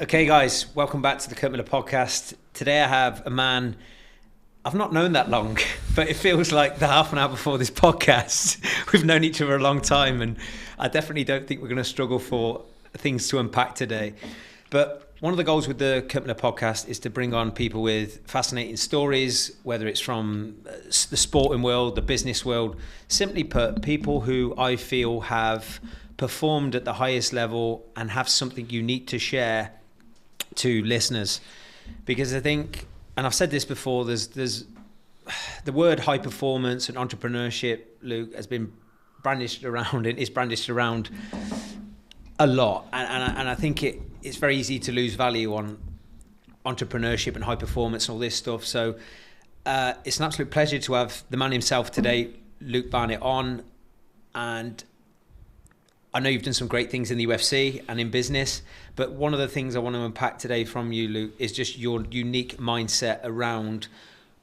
Okay, guys, welcome back to the Kirk Miller Podcast. Today I have a man I've not known that long, but it feels like the half an hour before this podcast. We've known each other a long time, and I definitely don't think we're going to struggle for things to unpack today. But one of the goals with the Kirk Miller Podcast is to bring on people with fascinating stories, whether it's from the sporting world, the business world. Simply put, people who I feel have performed at the highest level and have something unique to share to listeners. Because I think, and I've said this before, there's the word high performance and entrepreneurship, Luke, has been brandished around and is brandished around a lot. And I think it's very easy to lose value on entrepreneurship and high performance and all this stuff. So it's an absolute pleasure to have the man himself today, Luke Barnatt, on. And I know you've done some great things in the UFC and in business, but one of the things I want to unpack today from you, Luke, is just your unique mindset around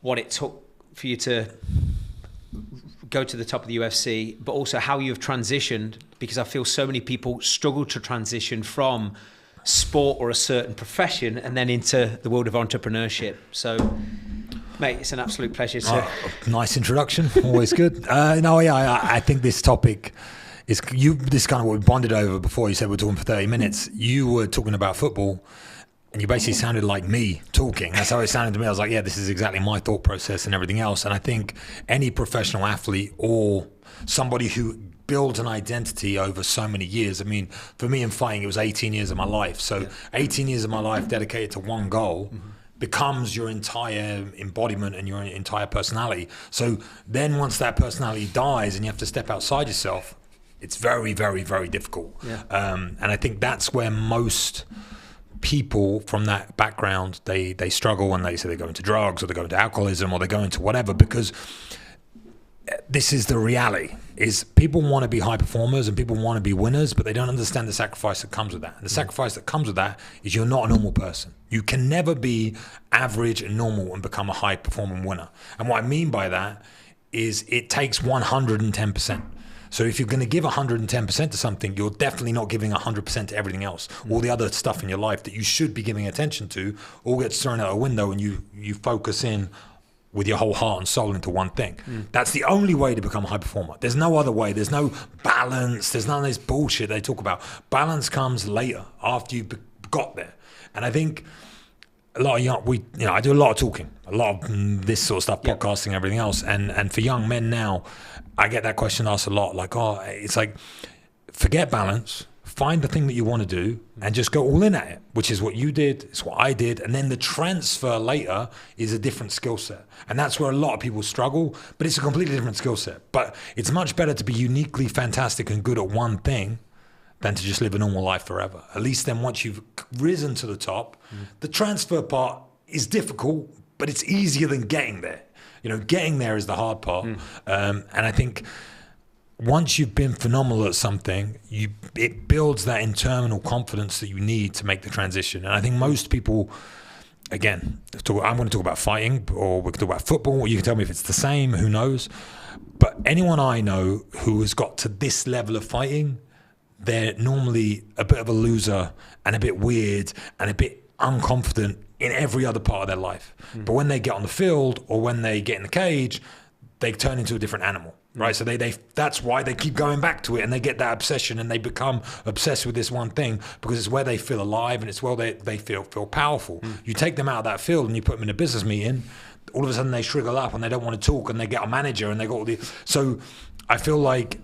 what it took for you to go to the top of the UFC, but also how you've transitioned, because I feel so many people struggle to transition from sport or a certain profession and then into the world of entrepreneurship. So, mate, it's an absolute pleasure to... Nice introduction, always good. I think this topic... This kind of what we bonded over before. You said we're talking for 30 minutes. You were talking about football, and you basically sounded like me talking. That's how it sounded to me. I was like, yeah, this is exactly my thought process and everything else. And I think any professional athlete or somebody who builds an identity over so many years. I mean, for me in fighting, it was 18 years of my life. So 18 years of my life dedicated to one goal becomes your entire embodiment and your entire personality. So then once that personality dies and you have to step outside yourself, it's very, very, very difficult. Yeah. And I think that's where most people from that background, they struggle, and they say they go into drugs or they go into alcoholism or they go into whatever, because this is the reality, is people want to be high performers and people want to be winners, but they don't understand the sacrifice that comes with that. And the sacrifice that comes with that is you're not a normal person. You can never be average and normal and become a high performing winner. And what I mean by that is it takes 110%. So if you're going to give 110% to something, you're definitely not giving 100% to everything else. All the other stuff in your life that you should be giving attention to all gets thrown out a window, and you focus in with your whole heart and soul into one thing. That's the only way to become a high performer. There's no other way. There's no balance. There's none of this bullshit they talk about. Balance comes later, after you got there. And I think a lot of I do a lot of talking, a lot of this sort of stuff, podcasting, everything else. And for young men now, I get that question asked a lot. Like, it's like, forget balance, find the thing that you want to do and just go all in at it, which is what you did, it's what I did. And then the transfer later is a different skill set. And that's where a lot of people struggle, but it's a completely different skill set. But it's much better to be uniquely fantastic and good at one thing than to just live a normal life forever. At least then once you've risen to the top, the transfer part is difficult, but it's easier than getting there. Getting there is the hard part. And I think once you've been phenomenal at something, it builds that internal confidence that you need to make the transition. And I think most people, again, I'm going to talk about fighting, or we can talk about football. You can tell me if it's the same, who knows. But anyone I know who has got to this level of fighting, they're normally a bit of a loser and a bit weird and a bit unconfident in every other part of their life. But when they get on the field or when they get in the cage, they turn into a different animal, right? So they that's why they keep going back to it, and they get that obsession, and they become obsessed with this one thing because it's where they feel alive and it's where they feel powerful. You take them out of that field and you put them in a business meeting, all of a sudden they shrivel up and they don't want to talk, and they get a manager and they got all the... So I feel like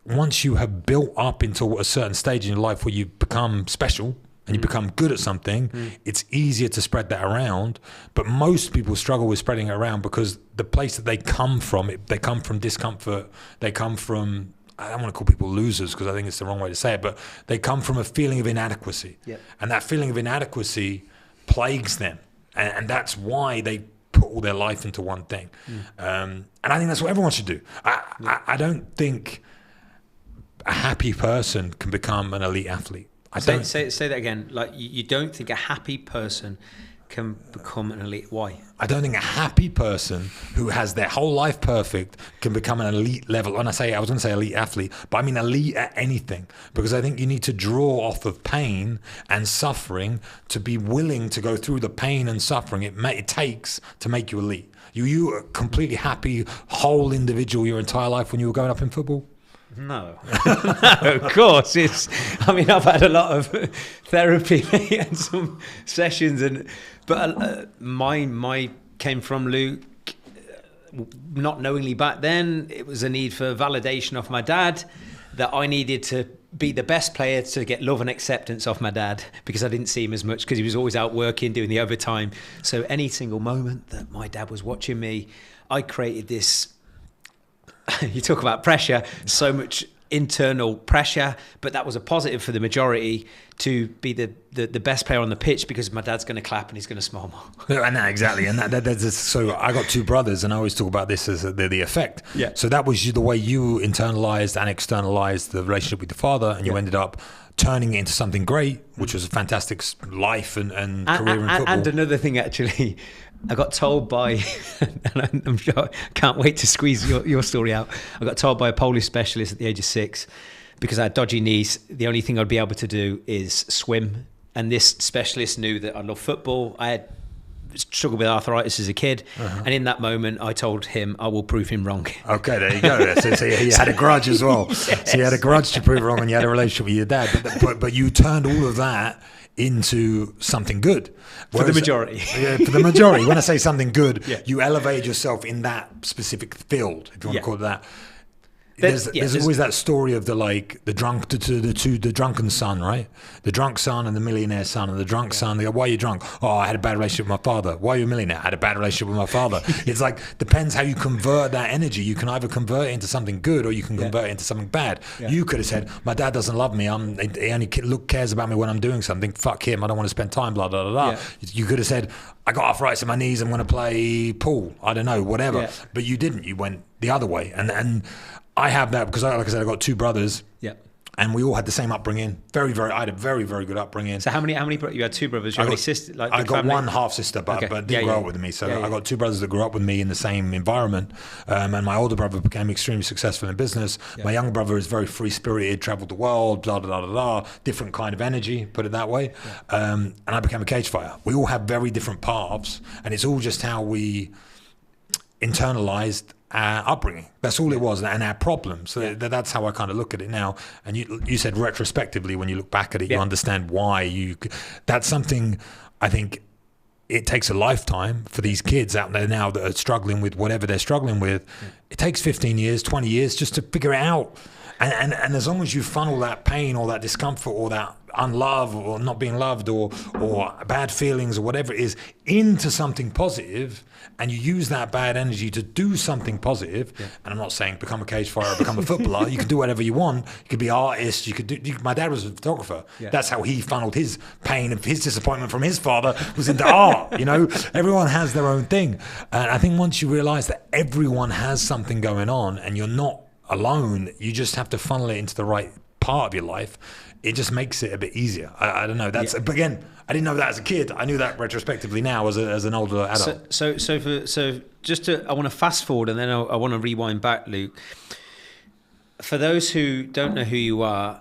once you have built up into a certain stage in your life where you become special and you become good at something, it's easier to spread that around. But most people struggle with spreading it around because the place that they come from discomfort. They come from, I don't want to call people losers because I think it's the wrong way to say it, but they come from a feeling of inadequacy. Yep. And that feeling of inadequacy plagues them. And that's why they put all their life into one thing. And I think that's what everyone should do. I don't think a happy person can become an elite athlete. Say that again. Like, you don't think a happy person can become an elite? Why? I don't think a happy person who has their whole life perfect can become an elite level. When I was going to say elite athlete, but I mean elite at anything, because I think you need to draw off of pain and suffering to be willing to go through the pain and suffering it takes to make you elite. You a completely happy, whole individual your entire life when you were growing up in football? No, no, of course. I've had a lot of therapy and some sessions, but my came from Luke, not knowingly back then. It was a need for validation off my dad, that I needed to be the best player to get love and acceptance off my dad, because I didn't see him as much because he was always out working, doing the overtime. So any single moment that my dad was watching me, I created this. You talk about pressure, so much internal pressure, but that was a positive for the majority, to be the best player on the pitch, because my dad's going to clap and he's going to smile more. And exactly, and so I got two brothers, and I always talk about this as the effect. Yeah. So that was the way you internalized and externalized the relationship with your father, and you ended up turning it into something great, which was a fantastic life and career in football. And another thing, actually, I got told by, and I'm sure I can't wait to squeeze your story out. I got told by a Polish specialist at the age of 6, because I had dodgy knees, the only thing I'd be able to do is swim. And this specialist knew that I love football. I had struggled with arthritis as a kid. Uh-huh. And in that moment, I told him I will prove him wrong. Okay, there you go. So you had a grudge as well. Yes. So you had a grudge to prove wrong, and you had a relationship with your dad. But you turned all of that into something good. For the majority. Yeah, for the majority. When I say something good, you elevate yourself in that specific field, if you want to call it that. There's always that story of the drunken son, right? The drunk son and the millionaire son, and the drunk son. They go, "Why are you drunk?" "Oh, I had a bad relationship with my father." "Why are you a millionaire?" "I had a bad relationship with my father." It's like, depends how you convert that energy. You can either convert it into something good, or you can convert it into something bad. Yeah. You could have said, "My dad doesn't love me. He only cares about me when I'm doing something. Fuck him. I don't want to spend time." Blah blah blah blah. Yeah. You could have said, "I got arthritis in my knees. I'm going to play pool." I don't know, whatever. Yeah. But you didn't. You went the other way, and I have that because, like I said, I got two brothers. Yeah. And we all had the same upbringing. I had a very, very good upbringing. So how many you had two brothers? You had any sister? I got one half sister, but didn't grow up with me. So I got two brothers that grew up with me in the same environment. And my older brother became extremely successful in business. Yeah. My younger brother is very free spirited, traveled the world, blah, blah, blah, blah, different kind of energy, put it that way. Yeah. And I became a cage fighter. We all have very different paths, and it's all just how we internalized our upbringing. That's all it was, and our problems. So that's how I kind of look at it now. And you said retrospectively, when you look back at it, you understand why that's something. I think it takes a lifetime for these kids out there now that are struggling with whatever they're struggling with. It takes 15 years, 20 years just to figure it out. And as long as you funnel that pain or that discomfort or that unlove or not being loved or bad feelings or whatever it is into something positive, and you use that bad energy to do something positive, and I'm not saying become a cage fighter or become a footballer. You can do whatever you want. You could be an artist. My dad was a photographer. Yeah. That's how he funneled his pain of his disappointment from his father was into art. Everyone has their own thing. And I think once you realize that everyone has something going on and you're not alone, you just have to funnel it into the right part of your life. It just makes it a bit easier. I don't know. But again, I didn't know that as a kid. I knew that retrospectively now as an older adult. So I want to fast forward, and then I want to rewind back, Luke. For those who don't know who you are,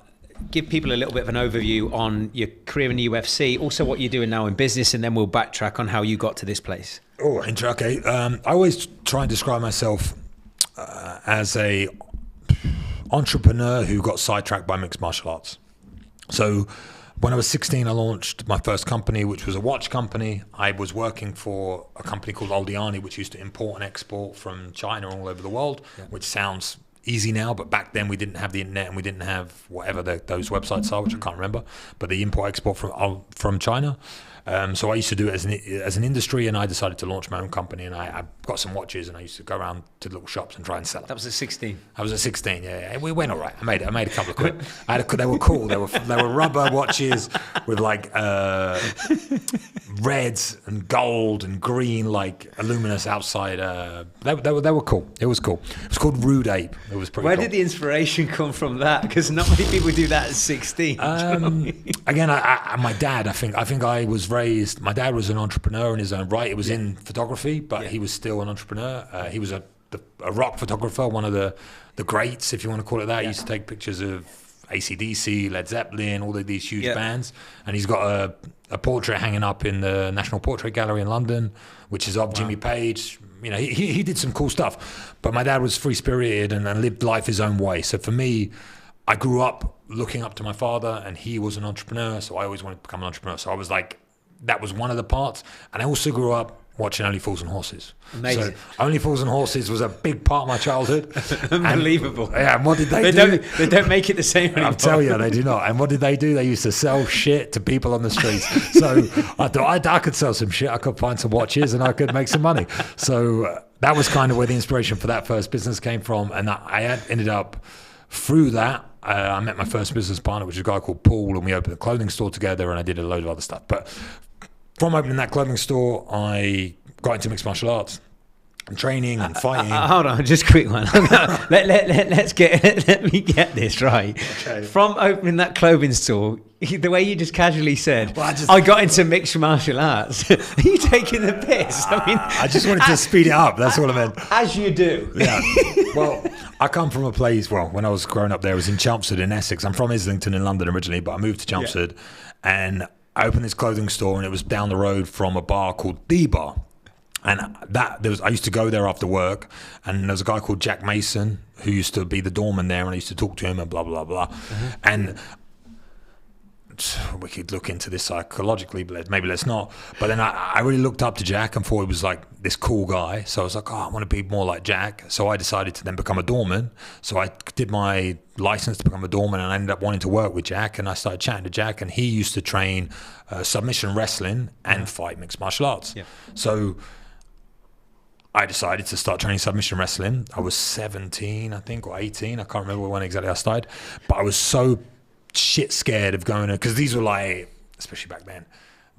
give people a little bit of an overview on your career in the UFC, also what you're doing now in business, and then we'll backtrack on how you got to this place. Oh, okay. I always try and describe myself as a entrepreneur who got sidetracked by mixed martial arts. So when I was 16, I launched my first company, which was a watch company. I was working for a company called Aldiani, which used to import and export from China all over the world, which sounds easy now, but back then we didn't have the internet and we didn't have whatever those websites are, which I can't remember, but the import-export from China. So I used to do it as an industry, and I decided to launch my own company, and I got some watches, and I used to go around to little shops and try and sell them. That was at 16? I was at 16, yeah. We went all right. I made a couple of quid. They were cool. They were rubber watches with like reds and gold and green, like luminous outside. They were cool. It was cool. It was called Rude Ape. It was pretty cool. Where did the inspiration come from that? Because not many people do that at 16. Again, my dad, I think I was very raised, my dad was an entrepreneur in his own right. It was in photography, but he was still an entrepreneur. He was a rock photographer, one of the greats, if you want to call it that. He used to take pictures of AC/DC, Led Zeppelin, all of these huge bands. And he's got a portrait hanging up in the National Portrait Gallery in London, which is of Jimmy Page. You know, he did some cool stuff. But my dad was free-spirited and lived life his own way. So for me, I grew up looking up to my father, and he was an entrepreneur, so I always wanted to become an entrepreneur. So I was like, that was one of the parts. And I also grew up watching Only Fools and Horses. Amazing. So Only Fools and Horses was a big part of my childhood. Unbelievable. And what did they do? They don't make it the same anymore. I'll tell you, they do not. And what did they do? They used to sell shit to people on the streets. So I thought I could sell some shit. I could find some watches and I could make some money. So that was kind of where the inspiration for that first business came from. And I had ended up through that. I met my first business partner, which is a guy called Paul, and we opened a clothing store together, and I did a load of other stuff. But from opening that clothing store, I got into mixed martial arts and training and fighting. Hold on, just a quick one. let me get this right. Okay. From opening that clothing store, the way you just casually said, I got into mixed martial arts. Are you taking the piss? I mean, I just wanted to speed it up. That's all I meant. As you do. Yeah. Well, I come from a place, when I was growing up there, I was in Chelmsford in Essex. I'm from Islington in London originally, but I moved to Chelmsford and I opened this clothing store, and it was down the road from a bar called The Bar. And I used to go there after work, and there was a guy called Jack Mason who used to be the doorman there, and I used to talk to him and blah, blah, blah. And we could look into this psychologically, but maybe let's not. But then I really looked up to Jack and thought he was like this cool guy. So I was like, I want to be more like Jack. So I decided to then become a doorman. So I did my license to become a doorman, and I ended up wanting to work with Jack. And I started chatting to Jack, and he used to train submission wrestling and fight mixed martial arts. Yeah. So I decided to start training submission wrestling. I was 17, I think, or 18. I can't remember when exactly I started. But I was so shit scared of going, because these were like, especially back then,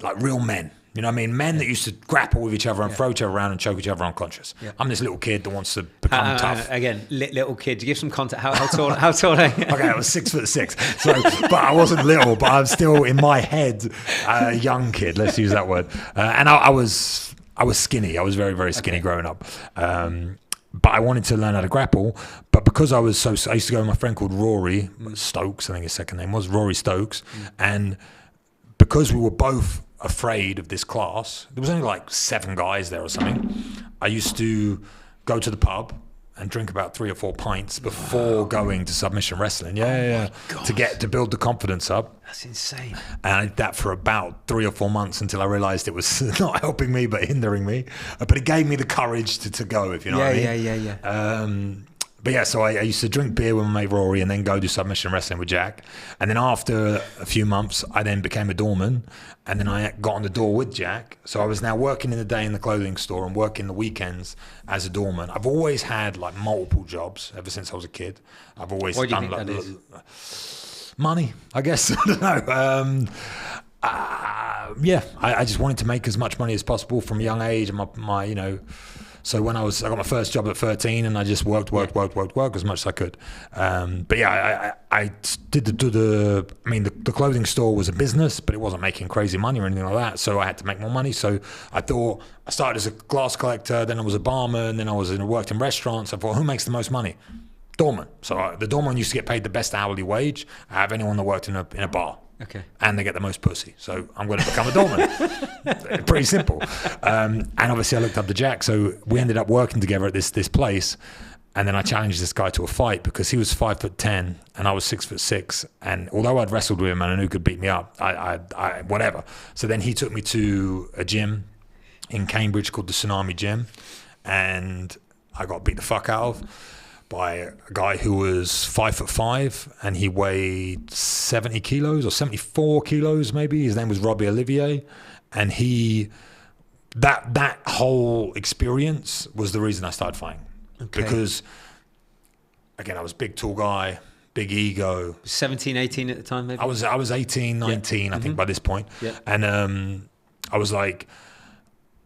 like real men. You know what I mean? Men that used to grapple with each other and throw each other around and choke each other unconscious. Yeah. I'm this little kid that wants to become tough. Again, little kid. To give some context, how tall? How tall are you? Okay, I was 6'6". So, but I wasn't little. But I'm still in my head a young kid. Let's use that word. And I was skinny. I was very, very skinny growing up. But I wanted to learn how to grapple. But because I used to go with my friend called Rory Stokes, I think his second name was Rory Stokes. And because we were both afraid of this class, there was only like 7 guys there or something. I used to go to the pub and drink about 3 or 4 pints before going to submission wrestling. To build the confidence up. That's insane. And I did that for about 3 or 4 months until I realized it was not helping me but hindering me. But it gave me the courage to go, if you know what I mean. Yeah. But yeah, so I used to drink beer with my mate Rory and then go do submission wrestling with Jack. And then after a few months, I then became a doorman. And then I got on the door with Jack. So I was now working in the day in the clothing store and working the weekends as a doorman. I've always had like multiple jobs ever since I was a kid. I've always done like that is? Money, I guess. I don't know. I just wanted to make as much money as possible from a young age. And my you know, so when I got my first job at 13, and I just worked as much as I could. But yeah, I did the clothing store was a business, but it wasn't making crazy money or anything like that. So I had to make more money. So I thought, I started as a glass collector, then I was a barman, then I worked in restaurants. I thought, who makes the most money? Doorman. So the doorman used to get paid the best hourly wage out of anyone that worked in a bar. Okay. And they get the most pussy. So I'm going to become a doorman. Pretty simple. And obviously I looked up to Jack. So we ended up working together at this place. And then I challenged this guy to a fight because he was 5'10" and I was 6'6". And although I'd wrestled with him and I knew he could beat me up, I whatever. So then he took me to a gym in Cambridge called the Tsunami Gym. And I got beat the fuck out of by a guy who was 5'5" and he weighed 70 kilos or 74 kilos maybe. His name was Robbie Olivier, and that whole experience was the reason I started fighting. Okay. Because again, I was a big tall guy, big ego. 17, 18 at the time maybe? I was 18, 19 I think by this point. Yeah. And I was like,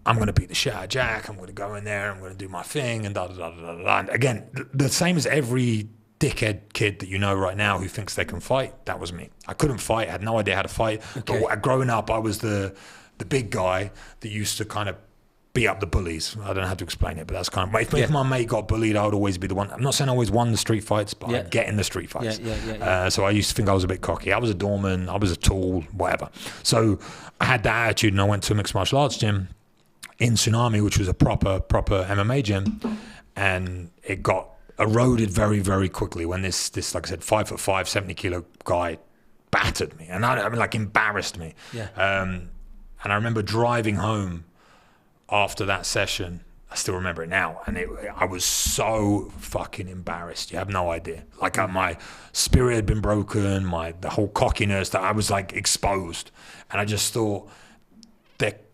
I'm going to beat the shit out of Jack. I'm going to go in there. I'm going to do my thing and da-da-da-da-da. And again, the same as every dickhead kid that you know right now who thinks they can fight, that was me. I couldn't fight. I had no idea how to fight. Okay. But growing up, I was the the big guy that used to kind of beat up the bullies. I don't know how to explain it, but that's kind of... If my mate got bullied, I would always be the one. I'm not saying I always won the street fights, but I'd get in the street fights. So I used to think I was a bit cocky. I was a doorman, I was a tool, whatever. So I had that attitude, and I went to a mixed martial arts gym in Tsunami, which was a proper MMA gym, and it got eroded very, very quickly when this like I said, 5'5", 70-kilo guy battered me, and I mean, like, embarrassed me. And I remember driving home after that session. I still remember it now, and I was so fucking embarrassed. You have no idea. Like, my spirit had been broken, the whole cockiness, that I was like exposed, and I just thought that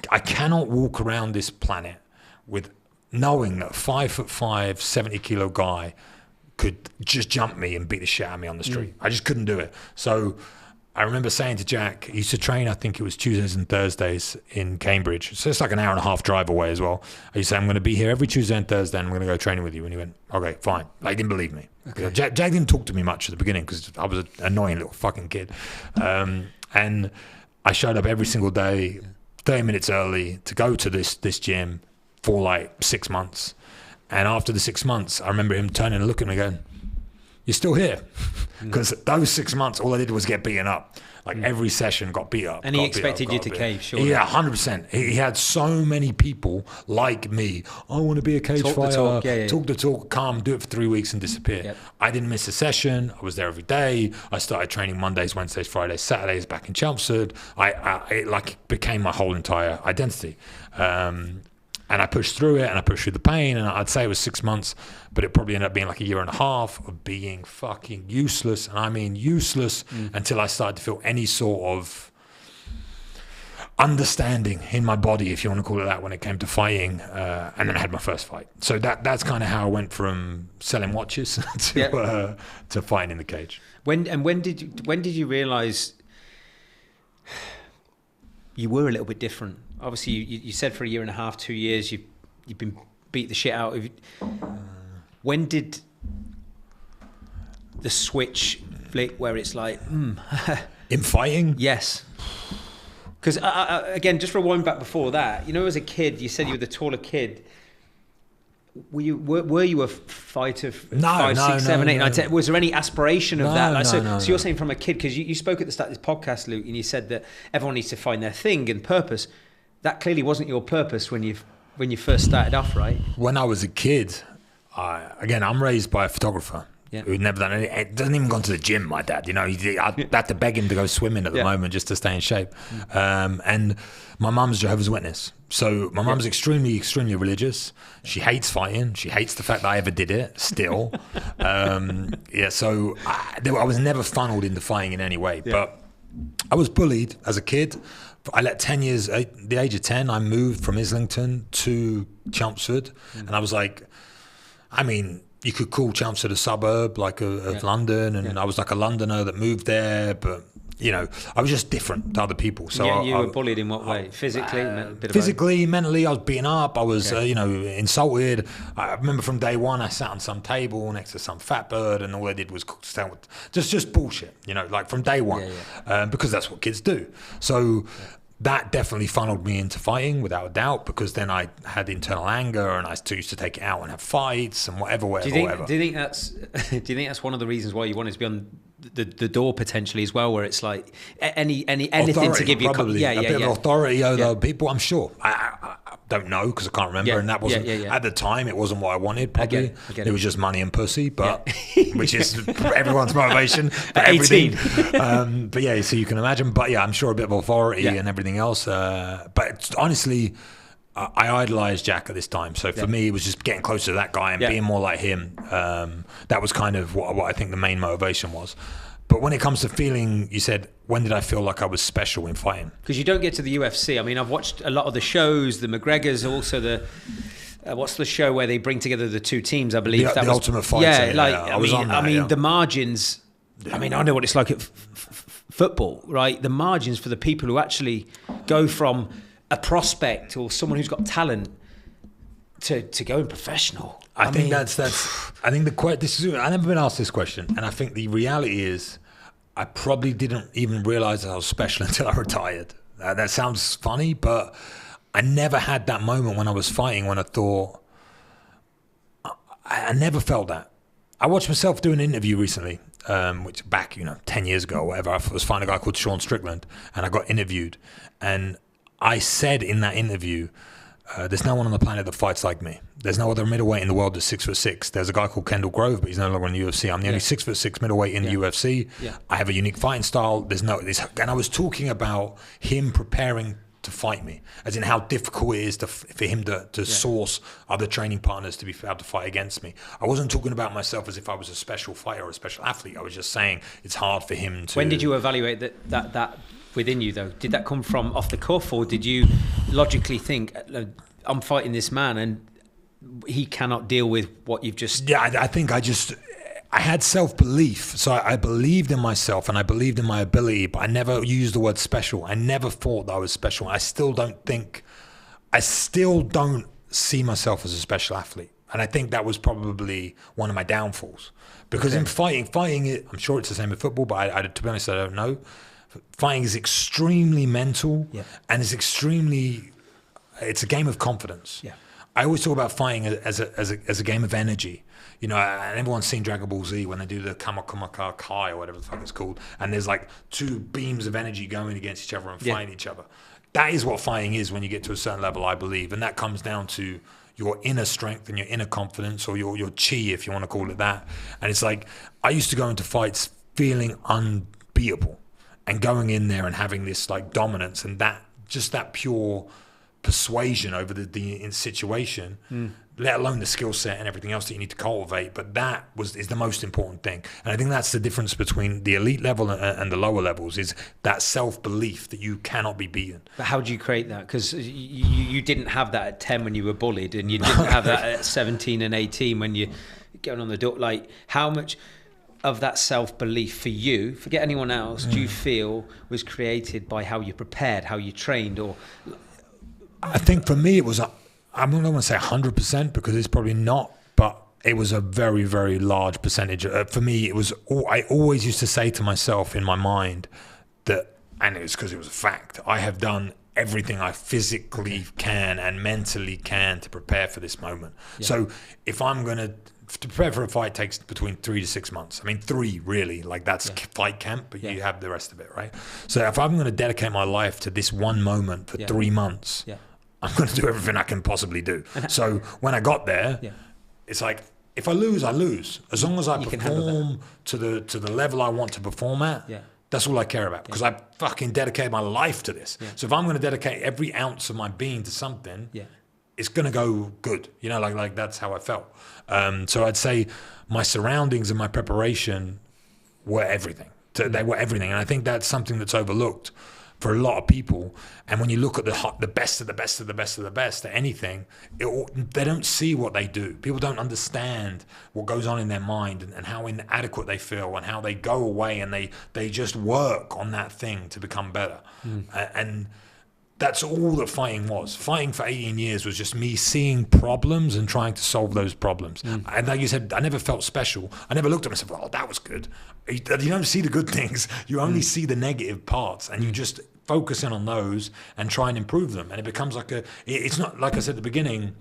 I cannot walk around this planet with knowing that 5'5", 70-kilo guy could just jump me and beat the shit out of me on the street. I just couldn't do it. So I remember saying to Jack, he used to train, I think it was Tuesdays and Thursdays in Cambridge. So it's like an hour and a half drive away as well. I used to say, I'm going to be here every Tuesday and Thursday, and I'm going to go training with you. And he went, okay, fine. Like, he didn't believe me. Okay. Jack didn't talk to me much at the beginning because I was an annoying little fucking kid. And I showed up every single day, 30 minutes early, to go to this gym for like 6 months. And after the 6 months, I remember him turning and looking at me going, you're still here? Because those 6 months, all I did was get beaten up. Like, every session got beat up. And he expected you to cave, sure. Yeah, 100%. He had so many people like me. I want to be a cage fighter. Talk the talk, come, do it for 3 weeks and disappear. Yep. I didn't miss a session. I was there every day. I started training Mondays, Wednesdays, Fridays, Saturdays back in Chelmsford. It like became my whole entire identity. And I pushed through it, and I pushed through the pain, and I'd say it was 6 months, but it probably ended up being like a year and a half of being fucking useless. And I mean useless until I started to feel any sort of understanding in my body, if you want to call it that, when it came to fighting. And then I had my first fight. So that's kind of how I went from selling watches to fighting in the cage. When did you realize you were a little bit different? Obviously, you said for a year and a half, 2 years, you've been beat the shit out of. When did the switch flick where it's like, in fighting? Yes. Because again, just rewind back before that. You know, as a kid, you said you were the taller kid. Were you a fighter? No, 5, 6, 7, 8, 9, 10? Was there any aspiration of that? No. So you're saying from a kid, because you spoke at the start of this podcast, Luke, and you said that everyone needs to find their thing and purpose. That clearly wasn't your purpose when you first started off, right? When I was a kid, I'm raised by a photographer who'd never done anything. Doesn't even gone to the gym, my dad. You know, I'd have to beg him to go swimming at the moment just to stay in shape. And my mum's Jehovah's Witness. So my mum's extremely, extremely religious. She hates fighting. She hates the fact that I ever did it still. So I was never funneled into fighting in any way. Yeah. But I was bullied as a kid. I let 10 years, at the age of 10, I moved from Islington to Chelmsford. And I was like, I mean, you could call Chelmsford a suburb like of London. And I was like a Londoner that moved there. But, you know, I was just different to other people. So you were bullied in what way? Physically? Mentally, I was beaten up. I was, insulted. I remember from day one, I sat on some table next to some fat bird, and all I did was stand with just bullshit, you know, like from day one, because that's what kids do. So that definitely funneled me into fighting without a doubt, because then I had internal anger and I used to take it out and have fights and whatever. Do you think that's one of the reasons why you wanted to be on the door potentially as well, where it's like anything authority, to give you probably a bit of authority over people? I'm sure. I don't know because I can't remember, and that wasn't at the time. It wasn't what I wanted. Probably I get it. It was just money and pussy, but which is everyone's motivation for everything. But so you can imagine. But I'm sure a bit of authority and everything else. But honestly, I idolized Jack at this time. So for me, it was just getting closer to that guy and being more like him. That was kind of what I think the main motivation was. But when it comes to feeling, you said, when did I feel like I was special in fighting? Because you don't get to the UFC. I mean, I've watched a lot of the shows, the McGregors, also the... what's the show where they bring together the two teams, I believe? The Ultimate Fighter. The margins... Yeah. I mean, I know what it's like at football, right? The margins for the people who actually go from a prospect or someone who's got talent to going professional. I think I've never been asked this question, and I think the reality is I probably didn't even realize I was special until I retired. That sounds funny, but I never had that moment when I was fighting when I thought, I never felt that. I watched myself do an interview recently, which back, 10 years ago or whatever. I was fighting a guy called Sean Strickland, and I got interviewed. And I said in that interview, there's no one on the planet that fights like me. There's no other middleweight in the world that's 6'6". There's a guy called Kendall Grove, but he's no longer in the UFC. I'm the only 6'6" middleweight in the UFC. Yeah. I have a unique fighting style. And I was talking about him preparing to fight me, as in how difficult it is for him to source other training partners to be able to fight against me. I wasn't talking about myself as if I was a special fighter or a special athlete. I was just saying it's hard for him to... When did you evaluate that within you, though? Did that come from off the cuff, or did you logically think, I'm fighting this man and he cannot deal with what you've just... Yeah, I think I had self-belief. So I believed in myself and I believed in my ability, but I never used the word special. I never thought that I was special. I still don't see myself as a special athlete. And I think that was probably one of my downfalls. Because in fighting it, I'm sure it's the same with football, but to be honest, I don't know. Fighting is extremely mental and it's a game of confidence. Yeah. I always talk about fighting as a game of energy. And everyone's seen Dragon Ball Z when they do the Kamakumaka Kai or whatever the fuck it's called. And there's like two beams of energy going against each other and fighting each other. That is what fighting is when you get to a certain level, I believe. And that comes down to your inner strength and your inner confidence, or your chi, if you want to call it that. And it's like, I used to go into fights feeling unbeatable and going in there and having this like dominance and that pure persuasion over the situation, let alone the skill set and everything else that you need to cultivate. But that is the most important thing. And I think that's the difference between the elite level and the lower levels, is that self-belief that you cannot be beaten. But how do you create that? Because you didn't have that at 10 when you were bullied, and you didn't have that at 17 and 18 when you're going on the door. Like, how much of that self-belief for you, forget anyone else, do you feel was created by how you prepared, how you trained? Or I think for me, it was, I don't want to say 100% because it's probably not, but it was a very, very large percentage. For me, it was, I always used to say to myself in my mind that, and it was because it was a fact, I have done everything I physically can and mentally can to prepare for this moment. Yeah. So if I'm going to prepare for a fight takes between 3 to 6 months. I mean, 3 really, like that's fight camp, but you have the rest of it, right? So if I'm going to dedicate my life to this one moment for 3 months, I'm going to do everything I can possibly do. So when I got there, it's like, if I lose, I lose. As long as I perform to the level I want to perform at, that's all I care about, because I fucking dedicated my life to this. So if I'm going to dedicate every ounce of my being to something, it's going to go good. Like that's how I felt. So I'd say my surroundings and my preparation were everything. They were everything. And I think that's something that's overlooked for a lot of people. And when you look at the best of the best of the best of the best at anything, they don't see what they do. People don't understand what goes on in their mind and how inadequate they feel and how they go away and they just work on that thing to become better. And that's all that fighting was. Fighting for 18 years was just me seeing problems and trying to solve those problems. And like you said, I never felt special. I never looked at myself, oh, that was good. You don't see the good things. You only see the negative parts, and you just focus in on those and try and improve them. And it becomes like it's not, like I said at the beginning,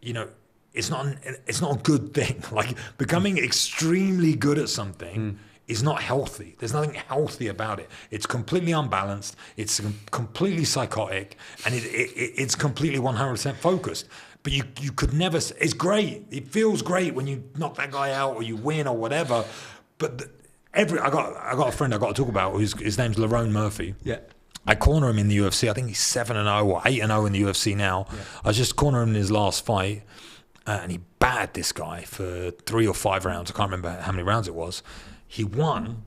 it's not a good thing. Like becoming extremely good at something is not healthy. There's nothing healthy about it. It's completely unbalanced. It's completely psychotic, and it's completely 100% focused. But you could never. It's great. It feels great when you knock that guy out or you win or whatever. But I got a friend I got to talk about. His name's Lerone Murphy. Yeah. I corner him in the UFC. I think he's 7-0 or 8-0 in the UFC now. Yeah. I was just cornering him in his last fight, and he battered this guy for 3 or 5 rounds. I can't remember how many rounds it was. He won,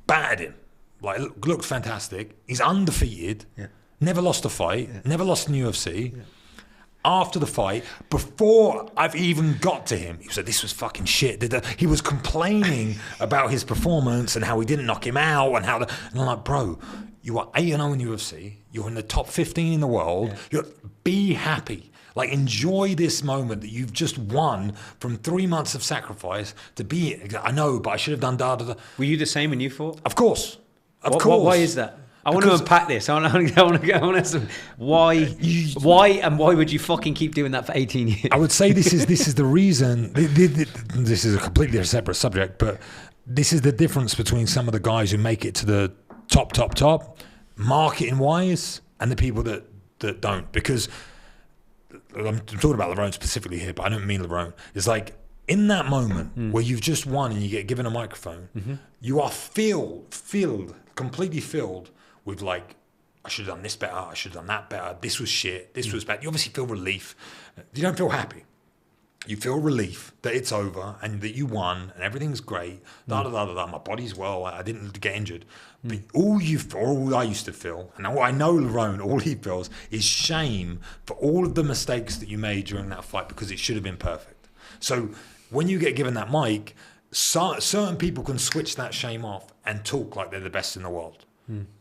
battered him, like looked fantastic. He's undefeated, never lost a fight, never lost in the UFC. Yeah. After the fight, before I've even got to him, he said, "This was fucking shit." He was complaining about his performance and how he didn't knock him out and and I'm like, bro, you are 8-0 in the UFC. You're in the top 15 in the world. Be happy. Like, enjoy this moment that you've just won from 3 months of sacrifice to be. I know, but I should have done da da da. Were you the same when you fought? Of course. Of course. Why is that? I want to unpack this. I want to ask them why would you fucking keep doing that for 18 years? I would say this is the reason. This is a completely separate subject, but this is the difference between some of the guys who make it to the top, marketing wise, and the people that don't. Because I'm talking about Lerone specifically here, but I don't mean Lerone. It's like in that moment where you've just won and you get given a microphone, you are completely filled with like, I should have done this better, I should have done that better, this was shit, this was bad. You obviously feel relief. You don't feel happy. You feel relief that it's over and that you won and everything's great. My body's well, I didn't get injured. But all I used to feel, and I know Lerone, all he feels is shame for all of the mistakes that you made during that fight because it should have been perfect. So when you get given that mic, certain people can switch that shame off and talk like they're the best in the world.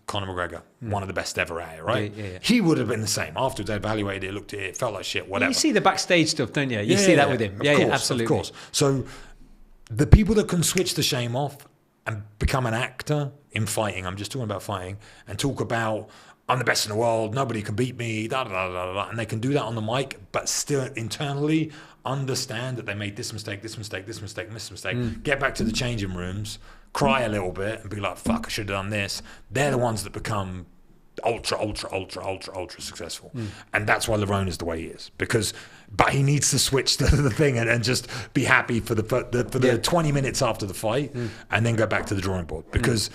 Conor McGregor, one of the best ever at it, right? Yeah. He would have been the same. Afterwards, they evaluated it, looked at it, felt like shit, whatever. You see the backstage stuff, don't you? You see that with him. Yeah, absolutely. Of course. So the people that can switch the shame off and become an actor in fighting, I'm just talking about fighting, and talk about, I'm the best in the world, nobody can beat me, and they can do that on the mic, but still internally understand that they made this mistake, get back to the changing rooms, cry a little bit and be like, fuck, I should have done this. They're the ones that become ultra successful. And that's why Lerone is the way he is. But he needs to switch to the thing and just be happy for the 20 minutes after the fight and then go back to the drawing board. Because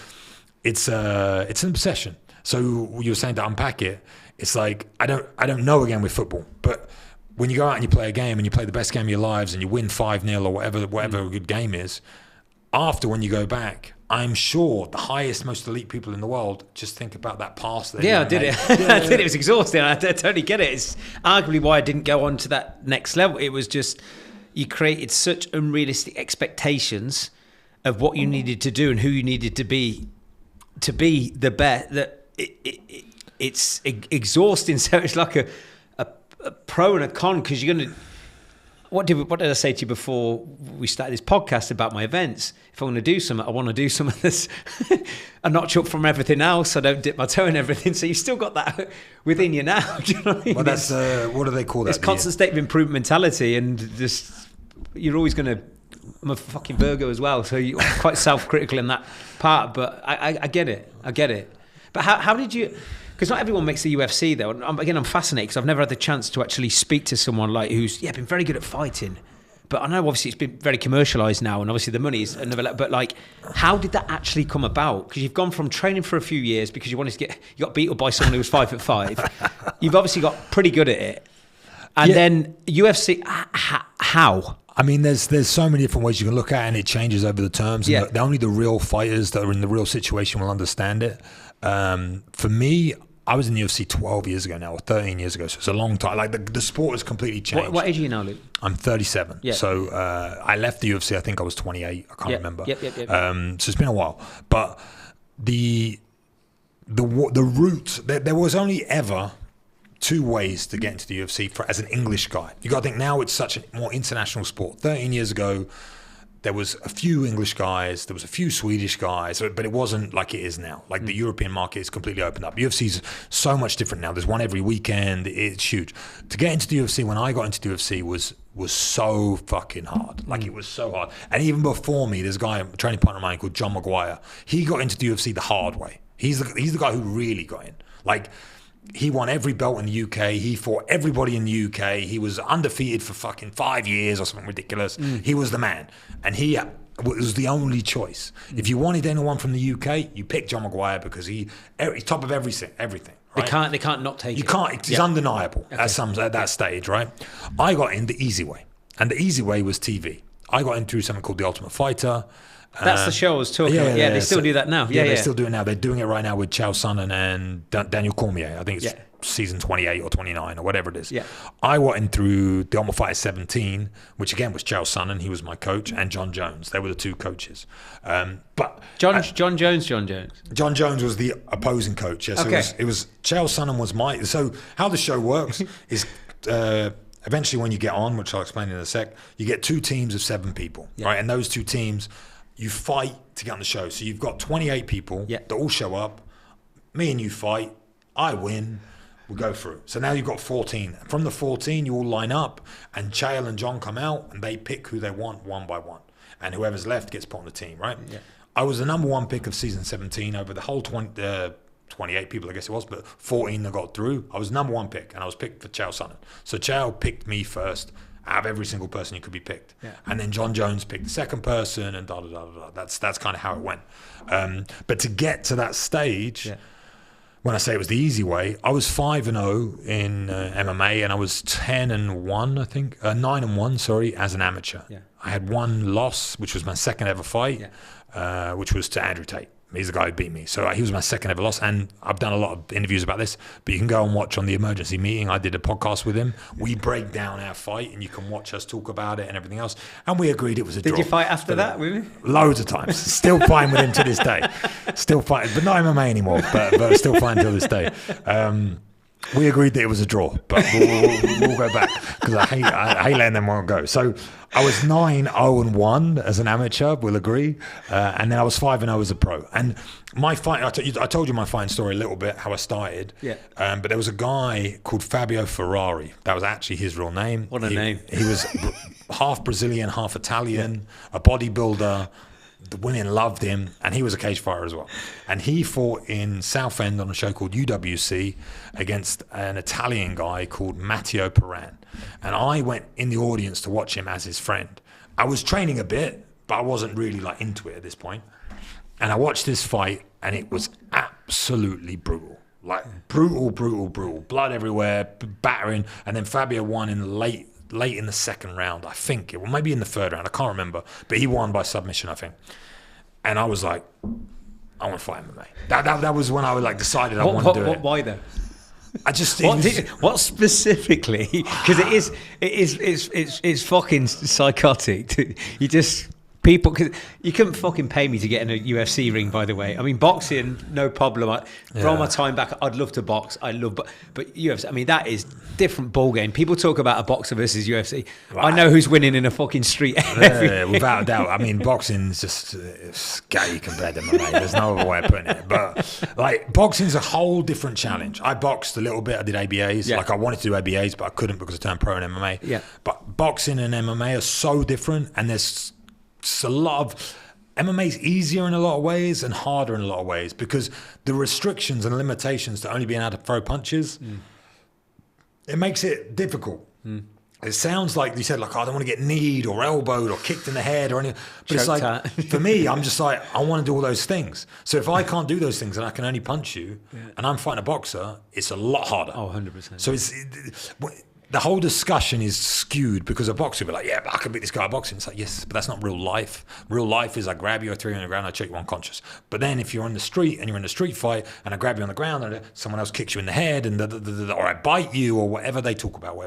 it's an obsession. So you were saying to unpack it, it's like, I don't know again with football, but when you go out and you play a game and you play the best game of your lives and you win 5-0 or whatever a good game is, after when you go back, I'm sure the highest, most elite people in the world just think about that pass. I did it. I did it. It was exhausting. I totally get it. It's arguably why I didn't go on to that next level. It was just, you created such unrealistic expectations of what you needed to do and who you needed to be the best, that it's exhausting. So it's like a pro and a con, because you're going to, what did I say to you before we started this podcast about my events? If I want to do something, I want to do some of this a notch up from everything else. I don't dip my toe in everything. So you've still got that within you now. Do you know what I mean? Well, that's, what do they call that? It's constant state of improvement mentality, and just, you're always going to, I'm a fucking Virgo as well, so you're quite self-critical in that part, but I get it. But how did you... Because not everyone makes the UFC, though. I'm fascinated because I've never had the chance to actually speak to someone like who's been very good at fighting. But I know obviously it's been very commercialised now, and obviously the money's another. But like, how did that actually come about? Because you've gone from training for a few years because you wanted to you got beat up by someone who was 5'5". You've obviously got pretty good at it, and then UFC. How? I mean, there's so many different ways you can look at it, and it changes over the terms. And only the real fighters that are in the real situation will understand it. For me, I was in the UFC 12 years ago now, or 13 years ago, so it's a long time. Like the sport has completely changed. What age are you now, Luke? I'm 37. Yeah. So I left the UFC, I think I was 28. I can't remember. Yep. So it's been a while. But the route, there was only ever two ways to get into the UFC as an English guy. You got to think now it's such a more international sport. 13 years ago, there was a few English guys, there was a few Swedish guys, but it wasn't like it is now. Like the European market is completely opened up. UFC's so much different now. There's one every weekend. It's huge. To get into the UFC, when I got into the UFC, was so fucking hard. Like it was so hard. And even before me, there's a guy, a training partner of mine called John Maguire. He got into the UFC the hard way. He's the guy who really got in. Like, he won every belt in the UK. He fought everybody in the UK. He was undefeated for fucking 5 years or something ridiculous. He was the man. And he was the only choice. If you wanted anyone from the UK, you picked John Maguire because he's top of everything. Right? They can't not take it. You can't. It's undeniable at that stage, right? I got in the easy way. And the easy way was TV. I got in through something called The Ultimate Fighter. That's the show I was talking about. Yeah, they still do that now. They still do it now. They're doing it right now with Chael Sonnen and Daniel Cormier. I think it's season 28 or 29 or whatever it is. Yeah. I went in through The Ultimate Fighter 17, which again was Chael Sonnen. He was my coach, and John Jones. They were the two coaches. But John Jones was the opposing coach. Yeah, so it was Chael Sonnen was my. So how the show works is. Eventually, when you get on, which I'll explain in a sec, you get two teams of 7 people, right? And those two teams, you fight to get on the show. So you've got 28 people that all show up. Me and you fight. I win. We go through. So now you've got 14. From the 14, you all line up, and Chael and John come out, and they pick who they want one by one. And whoever's left gets put on the team, right? Yeah. I was the number one pick of season 17 over the whole 28 people, I guess it was, but 14 that got through. I was number one pick, and I was picked for Chael Sonnen. So Chael picked me first out of every single person who could be picked. Yeah. And then John Jones picked the second person, and da-da-da-da-da. That's kind of how it went. But to get to that stage... Yeah. When I say it was the easy way, I was 5-0 in MMA, and I was 10-1, I think, 9-1, sorry, as an amateur. Yeah. I had one loss, which was my second ever fight, which was to Andrew Tate. He's the guy who beat me. So he was my second ever loss. And I've done a lot of interviews about this, but you can go and watch on the emergency meeting. I did a podcast with him. We break down our fight, and you can watch us talk about it and everything else. And we agreed it was a draw. Did you fight after that with him? Loads of times. Still fighting with him to this day. Still fighting, but not MMA anymore, but still fighting till this day. We agreed that it was a draw, but we'll go back because I hate letting them one go. So I was 9-0-1 as an amateur, we'll agree, and then I was 5-0 as a pro. And my fight, I told you my fighting story a little bit, how I started. Yeah. But there was a guy called Fabio Ferrari. That was actually his real name. What a name! He was half Brazilian, half Italian, a bodybuilder. The women loved him, and he was a cage fighter as well. And he fought in Southend on a show called UWC against an Italian guy called Matteo Peran. And I went in the audience to watch him as his friend. I was training a bit, but I wasn't really into it at this point. And I watched this fight, and it was absolutely brutal. Brutal. Blood everywhere, battering. And then Fabio won in late in the second round, I think. Maybe in the third round, I can't remember. But he won by submission, I think. And I was like, I want to fight MMA. That was when I decided I want to do it. Why though? I just what specifically? Because it's fucking psychotic. You just people, cause you couldn't fucking pay me to get in a UFC ring, by the way. I mean, boxing, no problem. For all my time back, I'd love to box. I love, but UFC, I mean, that is different ball game. People talk about a boxer versus UFC. Right. I know who's winning in a fucking street. Without a doubt. I mean, boxing's just scary compared to MMA. There's no other way of putting it. But boxing's a whole different challenge. I boxed a little bit. I did ABAs. Yeah. I wanted to do ABAs, but I couldn't because I turned pro in MMA. Yeah. But boxing and MMA are so different, and there's a lot of MMA's easier in a lot of ways and harder in a lot of ways because the restrictions and limitations to only being able to throw punches, it makes it difficult. It sounds like you said, I don't want to get kneed or elbowed or kicked in the head or anything. But it's for me, I'm just I want to do all those things. So if I can't do those things and I can only punch you and I'm fighting a boxer, it's a lot harder. Oh, 100%. So the whole discussion is skewed because a boxer will be like, but I can beat this guy at boxing. It's like, yes, but that's not real life. Real life is I grab you, I throw you on the ground, I choke you unconscious. But then if you're on the street and you're in a street fight and I grab you on the ground and someone else kicks you in the head and or I bite you or whatever they talk about.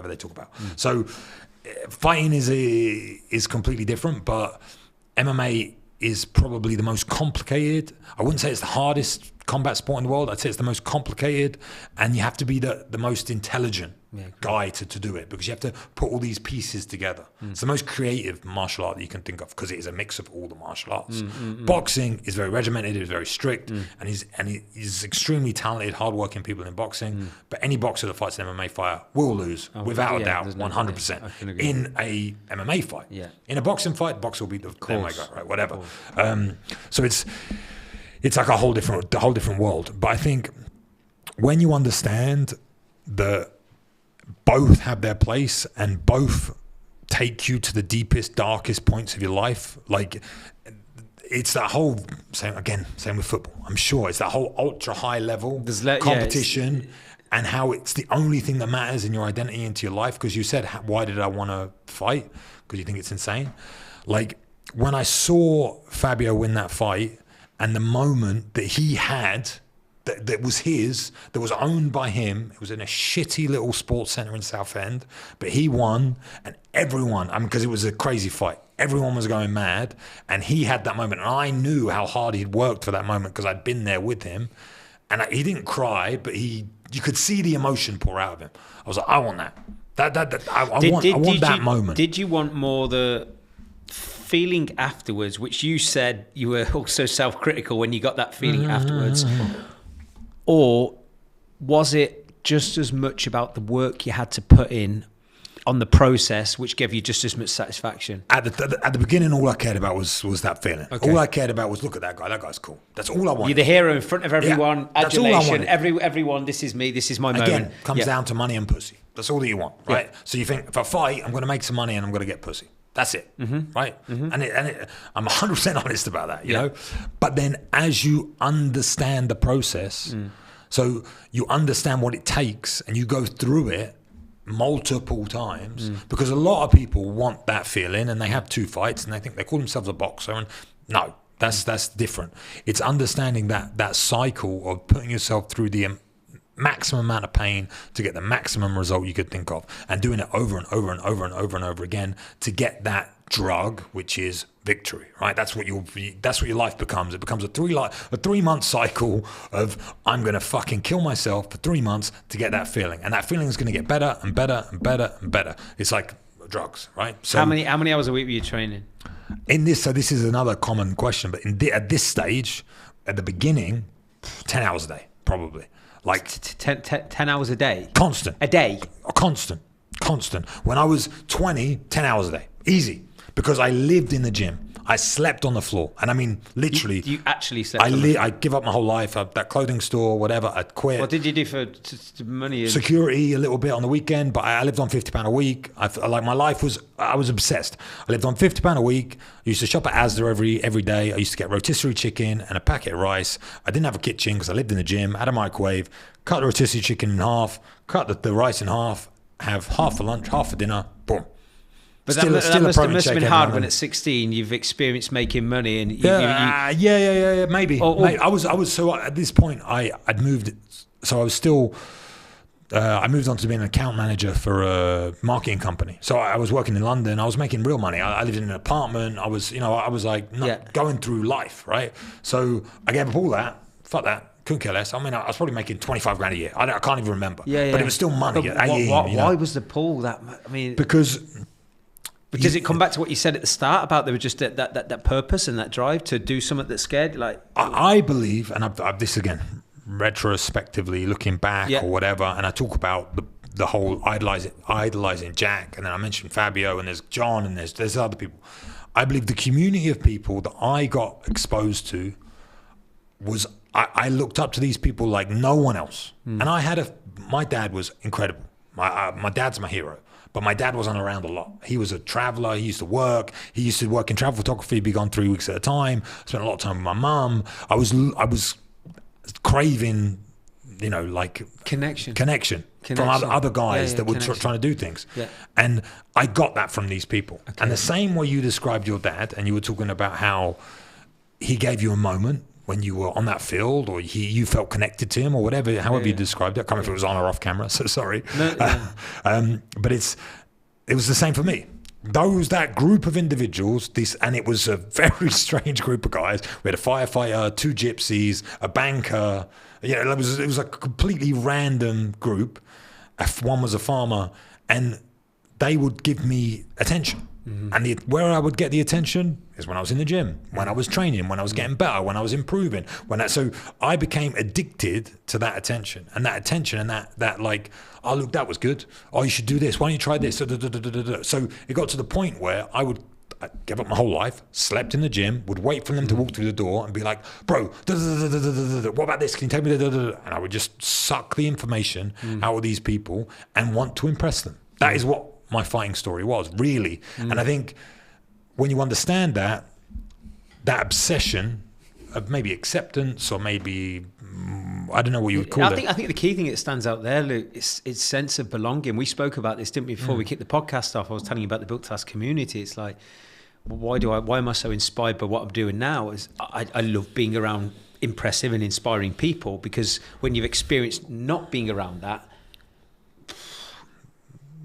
So fighting is completely different, but MMA is probably the most complicated. I wouldn't say it's the hardest combat sport in the world. I'd say it's the most complicated, and you have to be the most intelligent guy to do it because you have to put all these pieces together. It's the most creative martial art that you can think of because it is a mix of all the martial arts. Boxing is very regimented, it's very strict, and he's extremely talented, hardworking people in boxing. But any boxer that fights an MMA fighter will lose without a doubt, 100%. In a MMA fight, in a boxing fight, the boxer will beat the MMA guy, right? Whatever. So it's like a whole different world. But I think when you understand that both have their place and both take you to the deepest, darkest points of your life, it's that whole same with football. I'm sure it's that whole ultra high level competition and how it's the only thing that matters in your identity into your life. Because you said, why did I want to fight? Because you think it's insane. When I saw Fabio win that fight, and the moment that he had, that was his, that was owned by him, it was in a shitty little sports centre in Southend, but he won, and everyone, because it was a crazy fight, everyone was going mad, and he had that moment, and I knew how hard he'd worked for that moment because I'd been there with him, and he didn't cry, but you could see the emotion pour out of him. I was like, I want that. I want that moment. Did you want more the feeling afterwards, which you said you were also self-critical when you got that feeling afterwards? or was it just as much about the work you had to put in on the process, which gave you just as much satisfaction? At the beginning, all I cared about was that feeling. Okay. All I cared about was, look at that guy. That guy's cool. That's all I wanted. You're the hero in front of everyone. Yeah, that's all I adulation. wanted. Everyone. This is me. This is my moment. Again, comes down to money and pussy. That's all that you want, right? Yeah. So you think, if I fight, I'm going to make some money and I'm going to get pussy. That's it, right? And I'm 100% honest about that, you know? But then as you understand the process, so you understand what it takes and you go through it multiple times, because a lot of people want that feeling and they have 2 fights and they think they call themselves a boxer, and no, that's different. It's understanding that cycle of putting yourself through the maximum amount of pain to get the maximum result you could think of, and doing it over and over and over and over and over again to get that drug, which is victory, right? That's what your life becomes. It becomes a 3-month cycle of, I'm going to fucking kill myself for 3 months to get that feeling, and that feeling is going to get better and better and better and better. It's like drugs, right? So how many hours a week were you training? So this is another common question, but at this stage, at the beginning, 10 hours a day, probably. Like 10 hours a day? Constant. A day? Constant. When I was 20, 10 hours a day. Easy. Because I lived in the gym. I slept on the floor. And I mean, literally. You actually slept I give up my whole life. That clothing store, whatever, I quit. What did you do for money? Security a little bit on the weekend, but I lived on £50 a week. My life was, I was obsessed. I lived on £50 a week. I used to shop at Asda every day. I used to get rotisserie chicken and a packet of rice. I didn't have a kitchen because I lived in the gym, had a microwave, cut the rotisserie chicken in half, cut the rice in half, have half for lunch, half for dinner, boom. But that must have been hard when at 16 you've experienced making money and maybe. I was so at this point I'd moved, so I was still I moved on to being an account manager for a marketing company. So I was working in London. I was making real money. I lived in an apartment. I was like going through life, right? So I gave up all that. Fuck that. Couldn't care less. I mean, I was probably making 25 grand a year. I can't even remember. But it was still money at 18. Why was the pull that? I mean, because. But does it come back to what you said at the start about there was just that purpose and that drive to do something that scared? Like I believe, and I've this again, retrospectively looking back or whatever, and I talk about the whole idolizing Jack, and then I mentioned Fabio, and there's John, and there's other people. I believe the community of people that I got exposed to was I looked up to these people like no one else, and my dad was incredible. My dad's my hero. But my dad wasn't around a lot. He was a traveler. He used to work. He used to work in travel photography, be gone 3 weeks at a time. Spent a lot of time with my mum. I was craving, like connection from other guys that were trying to do things. Yeah. And I got that from these people. Okay. And the same way you described your dad, and you were talking about how he gave you a moment when you were on that field, or you felt connected to him, or whatever, however you described it. I can't remember if it was on or off camera, so sorry. But it was the same for me. That group of individuals, and it was a very strange group of guys. We had a firefighter, 2 gypsies, a banker. It was a completely random group. One was a farmer, and they would give me attention. Mm-hmm. And where I would get the attention is when I was in the gym, when I was training, when I was getting better, when I was improving. So I became addicted to that attention, and that like, oh look, that was good. Oh, you should do this. Why don't you try this? So it got to the point where I gave up my whole life, slept in the gym, would wait for them to walk through the door and be like, bro, what about this? Can you tell me? And I would just suck the information out of these people and want to impress them. That is what my fighting story was, really. And I think when you understand that obsession of maybe acceptance, or maybe I don't know what you would call it. I think the key thing that stands out there, Luke, is sense of belonging. We spoke about this, didn't we, before we kicked the podcast off? I was telling you about the Built to Last community. It's like, why am I so inspired by what I'm doing now? Is I love being around impressive and inspiring people, because when you've experienced not being around that,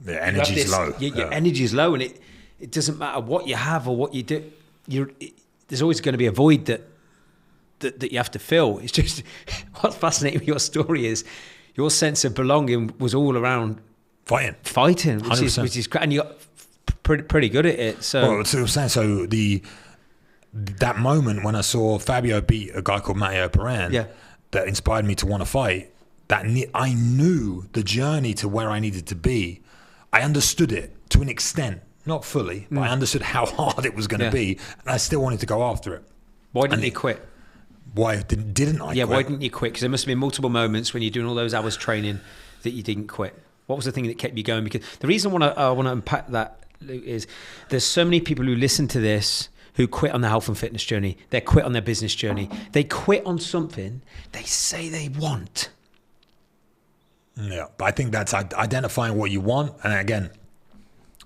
the energy is low. Your energy is low, and it doesn't matter what you have or what you do. There's always going to be a void that you have to fill. It's just what's fascinating with your story is your sense of belonging was all around fighting, which is great, and you got pretty good at it. So that moment when I saw Fabio beat a guy called Matteo Peran, that inspired me to want to fight, that I knew the journey to where I needed to be. I understood it to an extent, not fully, but I understood how hard it was going to be, and I still wanted to go after it. Why didn't you quit? Why didn't I quit? Why didn't you quit? Because there must have been multiple moments when you're doing all those hours training that you didn't quit. What was the thing that kept you going? Because the reason I want to unpack that, Luke, is there's so many people who listen to this who quit on their health and fitness journey. They quit on their business journey. They quit on something they say they want. Yeah, but I think that's identifying what you want. And again,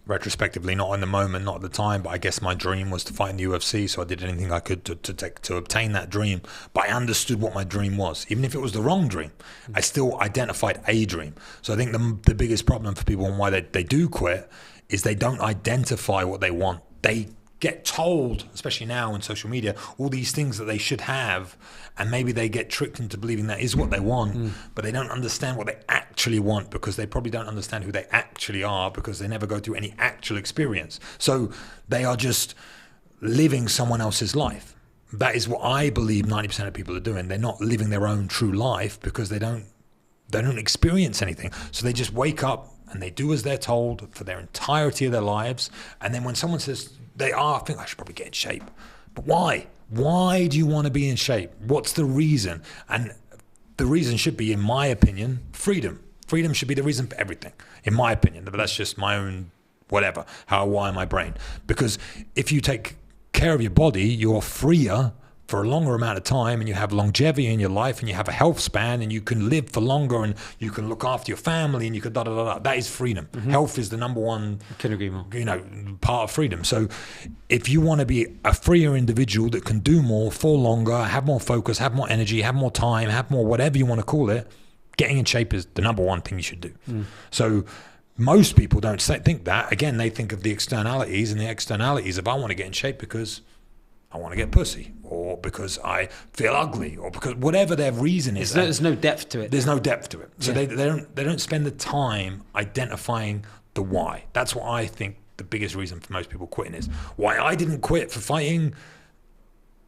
retrospectively, not in the moment, not at the time, but I guess my dream was to fight in the UFC, so I did anything I could to obtain that dream. But I understood what my dream was. Even if it was the wrong dream, I still identified a dream. So I think the biggest problem for people and why they do quit is they don't identify what they want. They get told, especially now in social media, all these things that they should have, and maybe they get tricked into believing that is what they want, but they don't understand what they actually want, because they probably don't understand who they actually are, because they never go through any actual experience. So they are just living someone else's life. That is what I believe 90% of people are doing. They're not living their own true life because they don't experience anything. So they just wake up and they do as they're told for their entirety of their lives. And then when someone says I think I should probably get in shape. But why? Why do you want to be in shape? What's the reason? And the reason should be, in my opinion, freedom. Freedom should be the reason for everything, in my opinion. But that's just my own whatever, how I wire my brain. Because if you take care of your body, you're freer for a longer amount of time, and you have longevity in your life, and you have a health span, and you can live for longer, and you can look after your family, and you can da-da-da-da. That is freedom. Health is the number one, Couldn't agree more. Part of freedom. So if you want to be a freer individual that can do more for longer, have more focus, have more energy, have more time, have more whatever you want to call it, getting in shape is the number one thing you should do. So most people don't think that. Again, they think of the externalities, and the externalities of I want to get in shape because I want to get pussy, or because I feel ugly, or because whatever their reason is. There's no depth to it. There's no depth to it. So they don't spend the time identifying the why. That's what I think the biggest reason for most people quitting is. Why I didn't quit for fighting,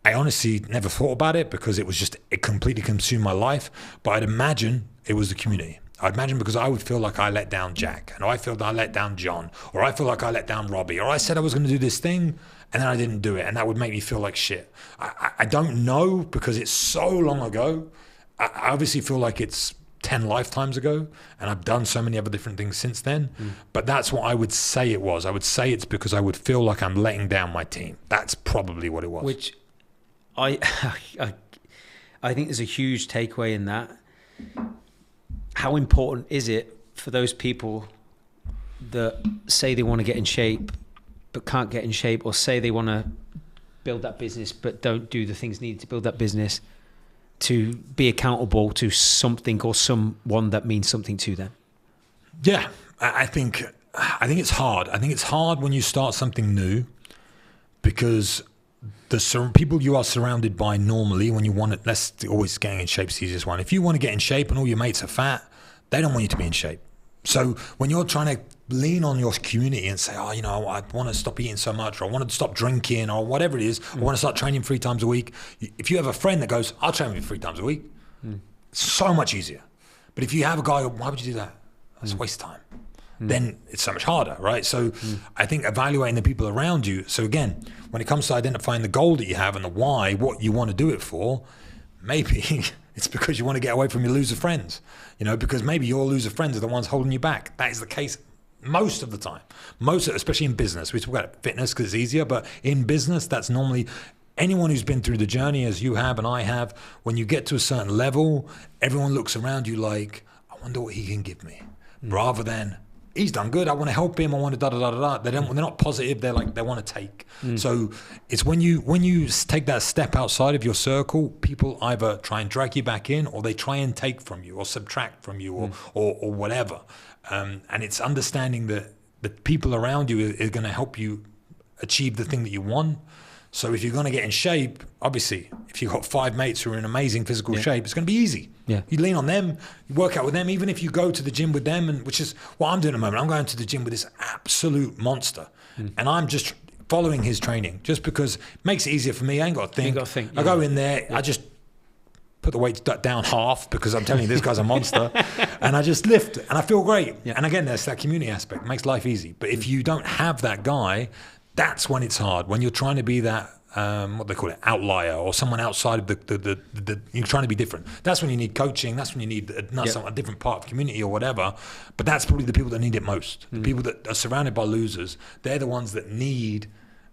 I honestly never thought about it, because it completely consumed my life. But I'd imagine it was the community. I'd imagine because I would feel like I let down Jack, and I feel that I let down John, or I feel like I let down Robbie, or I said I was going to do this thing and then I didn't do it, and that would make me feel like shit. I don't know, because it's so long ago. I obviously feel like it's 10 lifetimes ago, and I've done so many other different things since then. But that's what I would say it was. I would say it's because I would feel like I'm letting down my team. That's probably what it was. Which I think there's a huge takeaway in that. How important is it for those people that say they want to get in shape but can't get in shape, or say they want to build that business but don't do the things needed to build that business, to be accountable to something or someone that means something to them? Yeah, I think it's hard. I think it's hard when you start something new, because the people you are surrounded by normally, when you want it, let's always getting in shape's the easiest one. If you want to get in shape and all your mates are fat, they don't want you to be in shape. So when you're trying to lean on your community and say, I want to stop eating so much, or I want to stop drinking, or whatever it is, I want to start training 3 times a week. If you have a friend that goes, I'll train with you 3 times a week, it's so much easier. But if you have a guy, why would you do that? That's a waste of time. Then it's so much harder, right? So I think evaluating the people around you. So again, when it comes to identifying the goal that you have and the why, what you want to do it for, maybe it's because you want to get away from your loser friends, because maybe your loser friends are the ones holding you back. That is the case most of the time. Especially in business. We talk about fitness because it's easier, but in business, that's normally anyone who's been through the journey as you have and I have. When you get to a certain level, everyone looks around you like, I wonder what he can give me, rather than, he's done good, I want to help him, I want to da-da-da-da-da. They're not positive, they're like, they want to take. So it's when you take that step outside of your circle, people either try and drag you back in, or they try and take from you, or subtract from you, or whatever. And it's understanding that the people around you are going to help you achieve the thing that you want. So if you're going to get in shape, obviously, if you've got 5 mates who are in amazing physical shape, it's going to be easy. Yeah. You lean on them, you work out with them, even if you go to the gym with them, and which is what I'm doing at the moment. I'm going to the gym with this absolute monster, and I'm just following his training just because it makes it easier for me. I ain't got to think. I go in there, I just put the weight down half because I'm telling you, this guy's a monster. And I just lift and I feel great. Yeah. And again, there's that community aspect. It makes life easy. But if you don't have that guy, that's when it's hard. When you're trying to be that, what they call it, outlier, or someone outside of the you're trying to be different. That's when you need coaching. That's when you need a different part of the community or whatever. But that's probably the people that need it most. The people that are surrounded by losers, they're the ones that need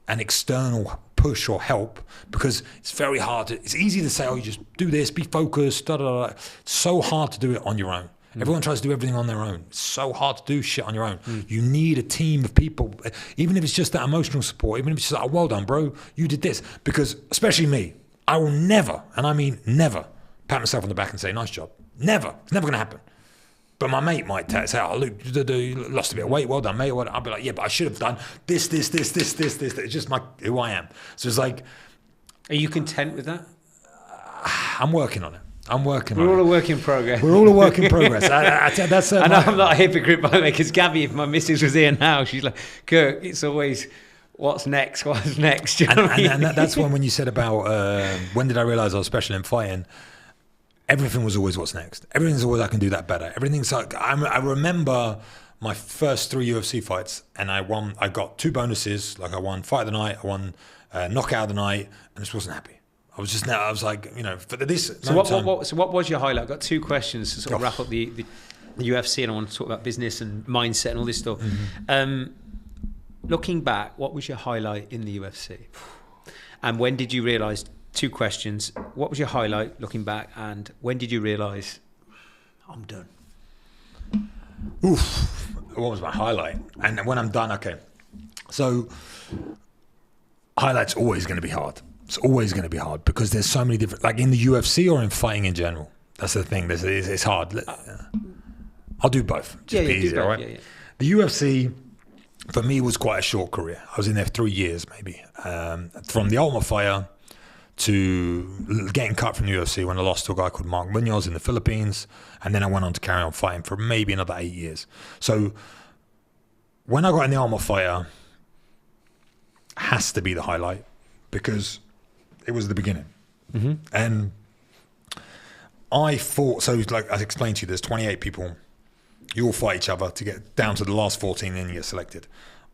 an external push or help, because it's very hard it's easy to say, oh, you just do this, be focused, da, da, da. It's so hard to do it on your own. Everyone tries to do everything on their own. It's so hard to do shit on your own. You need a team of people, even if it's just that emotional support, even if it's just like, oh, well done, bro, you did this. Because especially me, I will never, and I mean never, pat myself on the back and say, nice job. Never. It's never going to happen. But my mate might say, oh, Luke, you lost a bit of weight, well done, mate. I'll be like, yeah, but I should have done this. It's just who I am. So it's like... Are you content with that? I'm working on it. We're all a work in progress. We're all a work in progress. That's I know I'm not a hypocrite, by the way, because Gabby, if my missus was here now, she's like, Kirk, it's always... What's next? Do you know what I mean? And that's when you said about when did I realise I was special in fighting? Everything was always what's next. Everything's always I can do that better. Everything's like I remember my first 3 UFC fights, and I got 2 bonuses. Like I won fight of the night, I won knockout of the night, and I just wasn't happy. I was like, you know, for this. So what was your highlight? I've got 2 questions to sort of wrap up the UFC, and I want to talk about business and mindset and all this stuff. Looking back, what was your highlight in the UFC? And when did you realise? 2 questions. What was your highlight looking back, and when did you realise I'm done? What was my highlight? And when I'm done, okay. So highlight's always going to be hard. It's always going to be hard because there's so many different, like in the UFC or in fighting in general. That's the thing. It's hard. I'll do both. Just be easier, all right? Yeah. The UFC for me was quite a short career. I was in there for 3 years, maybe. From the Ultimate Fighter to getting cut from the UFC when I lost to a guy called Mark Munoz in the Philippines, and then I went on to carry on fighting for maybe another 8 years. So when I got in the Ultimate Fighter, has to be the highlight because it was the beginning. And I fought, so like I explained to you, there's 28 people, you all fight each other to get down to the last 14 and you get selected.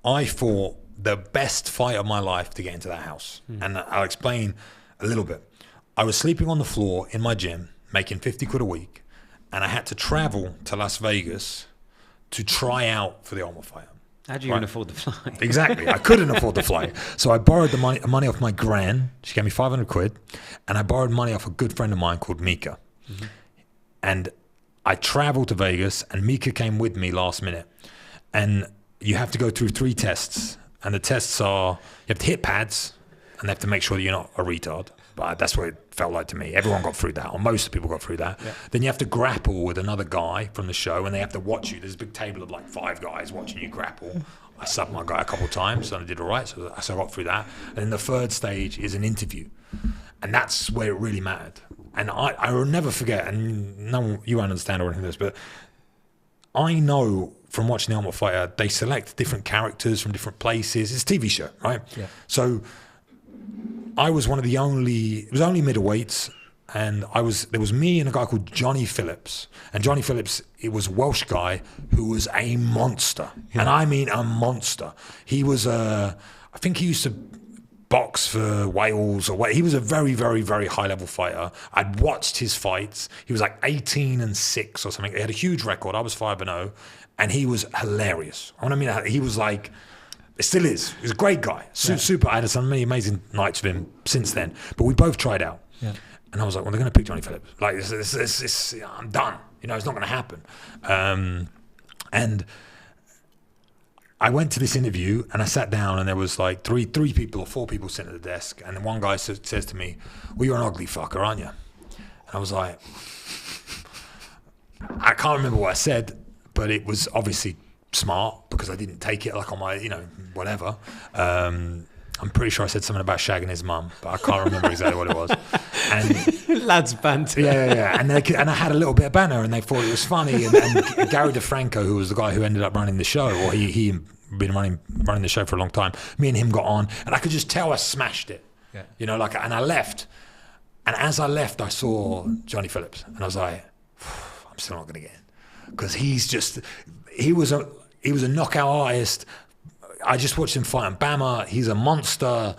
I fought the best fight of my life to get into that house. And I'll explain a little bit. I was sleeping on the floor in my gym, making 50 quid a week, and I had to travel to Las Vegas to try out for the Ultimate Fighter. How do you even afford the flight? Exactly. I couldn't afford the flight. So I borrowed the money off my gran. She gave me 500 quid, and I borrowed money off a good friend of mine called Mika. And I traveled to Vegas, and Mika came with me last minute. And you have to go through 3 tests. And the tests are, you have to hit pads, and they have to make sure that you're not a retard. But that's what it felt like to me. Everyone got through that, or most people got through that. Yeah. Then you have to grapple with another guy from the show, and they have to watch you. There's a big table of like 5 guys watching you grapple. I subbed my guy a couple of times, and I did all right, so I got through that. And then the 3rd stage is an interview. And that's where it really mattered. And I will never forget, and no one, you won't understand or anything like this, but I know from watching The Ultimate Fighter, they select different characters from different places. It's a TV show, right? Yeah. So I was one of the only, it was only middleweights, and there was me and a guy called Johnny Phillips. And Johnny Phillips, it was a Welsh guy who was a monster. Yeah. And I mean a monster. He was I think he used to box for Wales, or he was a very, very, very high level fighter. I'd watched his fights. He was like 18-6 or something. He had a huge record. I was 5-0, and he was hilarious. I mean, he was like, it still is. He's a great guy. Super. I had some many amazing nights with him since then. But we both tried out. Yeah. And I was like, well, they're going to pick Johnny Phillips. Like, this, I'm done. You know, it's not going to happen. And I went to this interview, and I sat down, and there was like three people or 4 people sitting at the desk. And then one guy says to me, well, you're an ugly fucker, aren't you? And I was like, I can't remember what I said, but it was obviously smart because I didn't take it like on my, whatever. I'm pretty sure I said something about shagging his mum, but I can't remember exactly what it was. And lads banter. Yeah. And I had a little bit of banter, and they thought it was funny. And Gary DeFranco, who was the guy who ended up running the show, or he been running the show for a long time. Me and him got on, and I could just tell I smashed it. Yeah. And I left. And as I left, I saw Johnny Phillips, and I was like, I'm still not going to get in, because he was a knockout artist. I just watched him fight in Bama. He's a monster.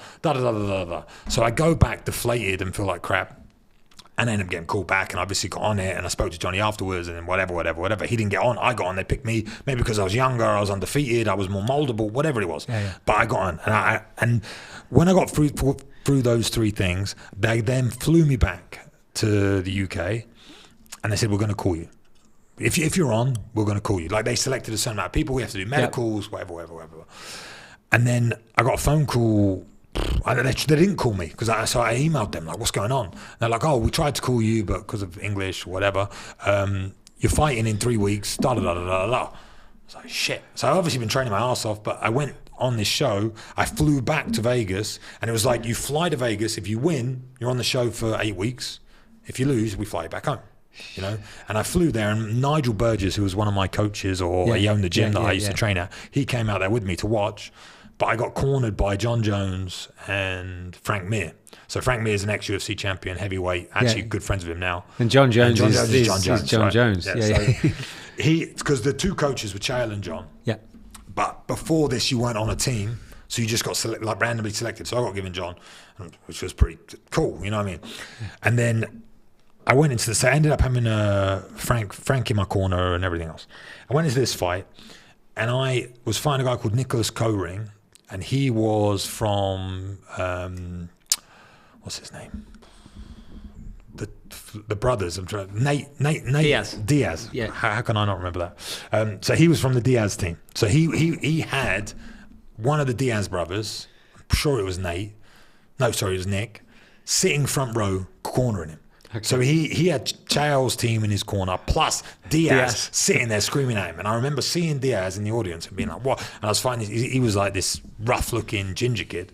So I go back deflated and feel like crap. And I ended up getting called back, and obviously got on it, and I spoke to Johnny afterwards, and then whatever. He didn't get on. I got on. They picked me, maybe because I was younger, I was undefeated, I was more moldable, whatever it was. Yeah. But I got on, and when I got through those three things, they then flew me back to the UK, and they said, we're going to call you. If you're on, we're going to call you. Like, they selected a certain amount of people. We have to do medicals, whatever. And then I got a phone call. They didn't call me, so I emailed them, like, what's going on? And they're like, oh, we tried to call you, but because of English, whatever, you're fighting in 3 weeks, I was like, shit. So I've obviously been training my ass off, but I went on this show. I flew back to Vegas, and it was like, you fly to Vegas. If you win, you're on the show for 8 weeks. If you lose, we fly you back home. You know, and I flew there, and Nigel Burgess, who was one of my coaches, or he owned the gym that I used to train at, he came out there with me to watch. But I got cornered by John Jones and Frank Mir. So Frank Mir is an ex-UFC champion, heavyweight, actually good friends with him now. And John Jones is John Jones. John Jones. So because the two coaches were Chael and John. Yeah. But before this, you weren't on a team, so you just got randomly selected. So I got given John, which was pretty cool, you know what I mean? And then I went into this. I ended up having Frank in my corner and everything else. I went into this fight, and I was fighting a guy called Nicholas Coring. And he was from, what's his name? The brothers. I'm trying. Nate Diaz. Yeah. How can I not remember that? So he was from the Diaz team. So he had one of the Diaz brothers. I'm sure it was Nate. No, sorry, it was Nick. Sitting front row, cornering him. Okay. So he had Chael's team in his corner, plus Diaz sitting there screaming at him. And I remember seeing Diaz in the audience and being like, what? And I was finding he was like this rough-looking ginger kid.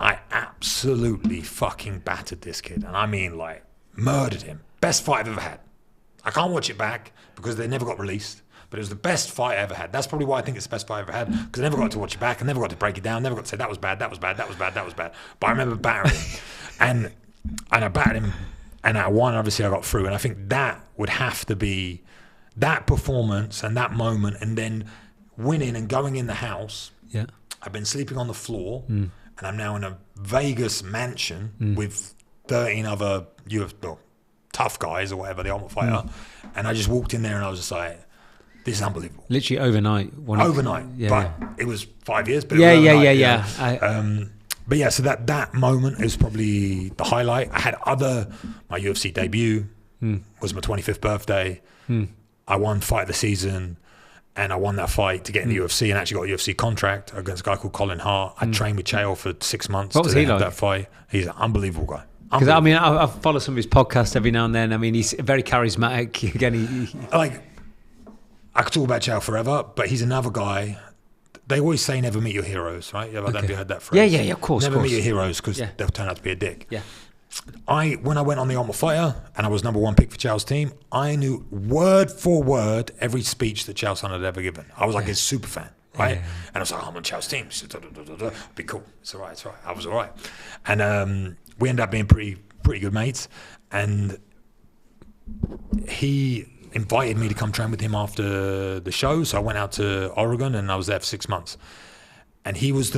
I absolutely fucking battered this kid. And I mean, like, murdered him. Best fight I've ever had. I can't watch it back because they never got released. But it was the best fight I ever had. That's probably why I think it's the best fight I ever had, because I never got to watch it back. I never got to break it down. Never got to say, that was bad. But I remember battering him. And I battered him. And I won, obviously I got through. And I think that would have to be that performance and that moment, and then winning and going in the house. Yeah. I've been sleeping on the floor, and I'm now in a Vegas mansion with 13 other tough guys or whatever, the Ultimate Fighter. And I just walked in there and I was just like, this is unbelievable. Literally overnight. But it was 5 years. But But yeah, so that moment is probably the highlight. I had my UFC debut was my 25th birthday. I won Fight of the Season, and I won that fight to get in the UFC and actually got a UFC contract against a guy called Colin Hart. I trained with Chael for 6 months. What was he like? That fight. He's an unbelievable guy. Because I mean, I follow some of his podcasts every now and then. I mean, he's very charismatic. Again, I could talk about Chael forever, but he's another guy. They always say never meet your heroes, right? Have you heard that phrase? Yeah, of course. Never meet your heroes, because they'll turn out to be a dick. Yeah. When I went on the Ultimate Fighter and I was number one pick for Chael's team, I knew word for word every speech that Chael Sonnen had ever given. I was like his super fan, right? Yeah. And I was like, I'm on Chael's team. So, be cool. It's all right. I was all right. And we ended up being pretty good mates. And he invited me to come train with him after the show. So I went out to Oregon and I was there for 6 months. And he was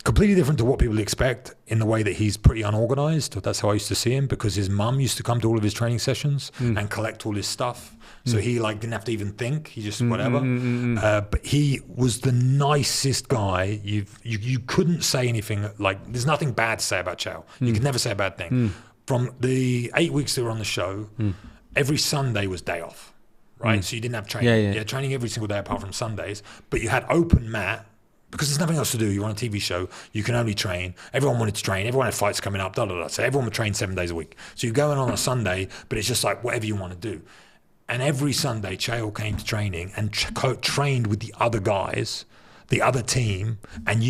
completely different to what people expect, in the way that he's pretty unorganized. That's how I used to see him, because his mum used to come to all of his training sessions and collect all his stuff. So he didn't have to even think. He just whatever. But he was the nicest guy. You couldn't say anything. There's nothing bad to say about Chael. You could never say a bad thing. From the 8 weeks they were on the show, every Sunday was day off, right? So you didn't have training. Yeah, training every single day apart from Sundays. But you had open mat, because there's nothing else to do. You're on a TV show. You can only train. Everyone wanted to train. Everyone had fights coming up. So everyone would train 7 days a week. So you go in on a Sunday, but it's just like whatever you want to do. And every Sunday, Chael came to training and trained with the other guys, the other team, and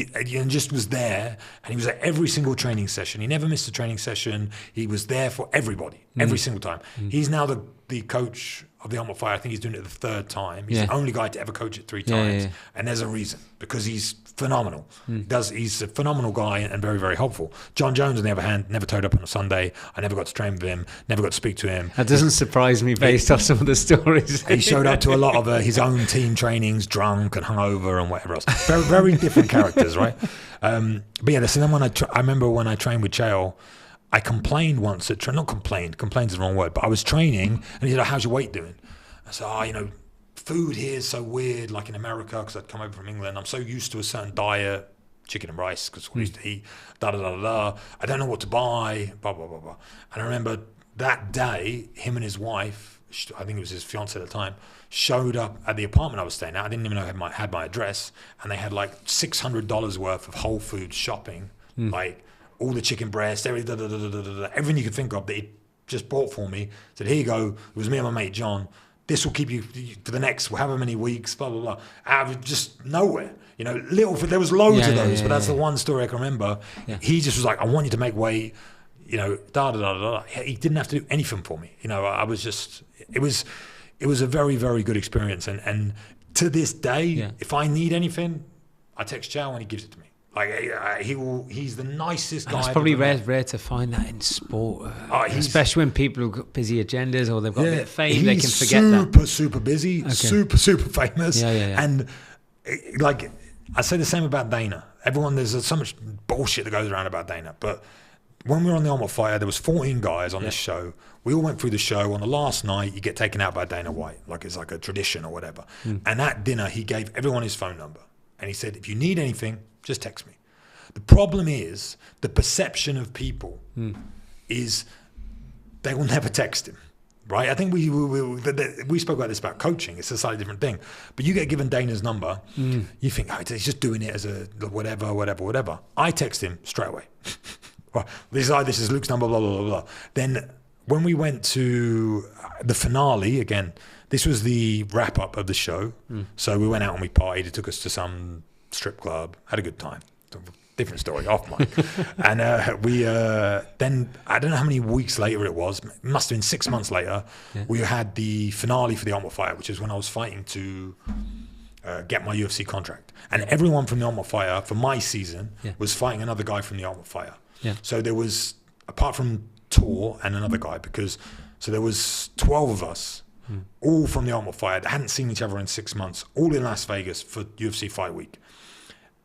just was there. And he was at every single training session. He never missed a training session. He was there for everybody, every single time. He's now the coach of the Ultimate Fighter. I think he's doing it the third time. He's the only guy to ever coach it 3 times. And there's a reason, because he's phenomenal. He's a phenomenal guy and very, very helpful. John Jones, on the other hand, never turned up on a Sunday. I never got to train with him, never got to speak to him. That doesn't surprise me based off some of the stories. He showed up to a lot of his own team trainings, drunk and hungover and whatever else. Very, very different characters, right? But yeah, so then I remember when I trained with Chael, I complained once at not complained is the wrong word, but I was training and he said, how's your weight doing? I said, food here is so weird, like in America, because I'd come over from England. I'm so used to a certain diet, chicken and rice, because we used to eat, I don't know what to buy, blah, blah, blah, blah. And I remember that day, him and his wife, I think it was his fiance at the time, showed up at the apartment I was staying at. I didn't even know I had my address. And they had like $600 worth of Whole Foods shopping, like all the chicken breast, everything you could think of that he just bought for me. Said, here you go. It was me and my mate John. This will keep you for the next however many weeks, blah, blah, blah. Out of just nowhere. There was loads of those, but that's the one story I can remember. Yeah. He just was like, I want you to make weight, He didn't have to do anything for me. I was just, it was a very, very good experience. And to this day, if I need anything, I text Chow and he gives it to me. Like he's the nicest guy. It's probably rare to find that in sport, especially when people have got busy agendas or they've got a bit of fame. They can forget that. Super busy, super famous, and like I say the same about Dana. There's so much bullshit that goes around about Dana, but when we were on the Ultimate Fighter, there was 14 guys on this show. We all went through the show. On the last night, you get taken out by Dana White, like it's like a tradition or whatever. And at dinner, he gave everyone his phone number, and he said, if you need anything, just text me. The problem is the perception of people is they will never text him, right? I think we spoke about this about coaching. It's a slightly different thing. But you get given Dana's number, you think, he's just doing it as a whatever. I text him straight away. Well, this is Luke's number, blah, blah, blah, blah. Then when we went to the finale, again, this was the wrap-up of the show. So we went out and we partied. It took us to some strip club, had a good time. Different story, off mic. And we then, I don't know how many weeks later it was, it must have been 6 months later, we had the finale for the Ultimate Fighter, which is when I was fighting to get my UFC contract. And everyone from the Ultimate Fighter for my season was fighting another guy from the Ultimate Fighter. So there was, apart from Tor and another guy, so there was 12 of us, all from the Ultimate Fighter that hadn't seen each other in 6 months, all in Las Vegas for UFC Fight Week.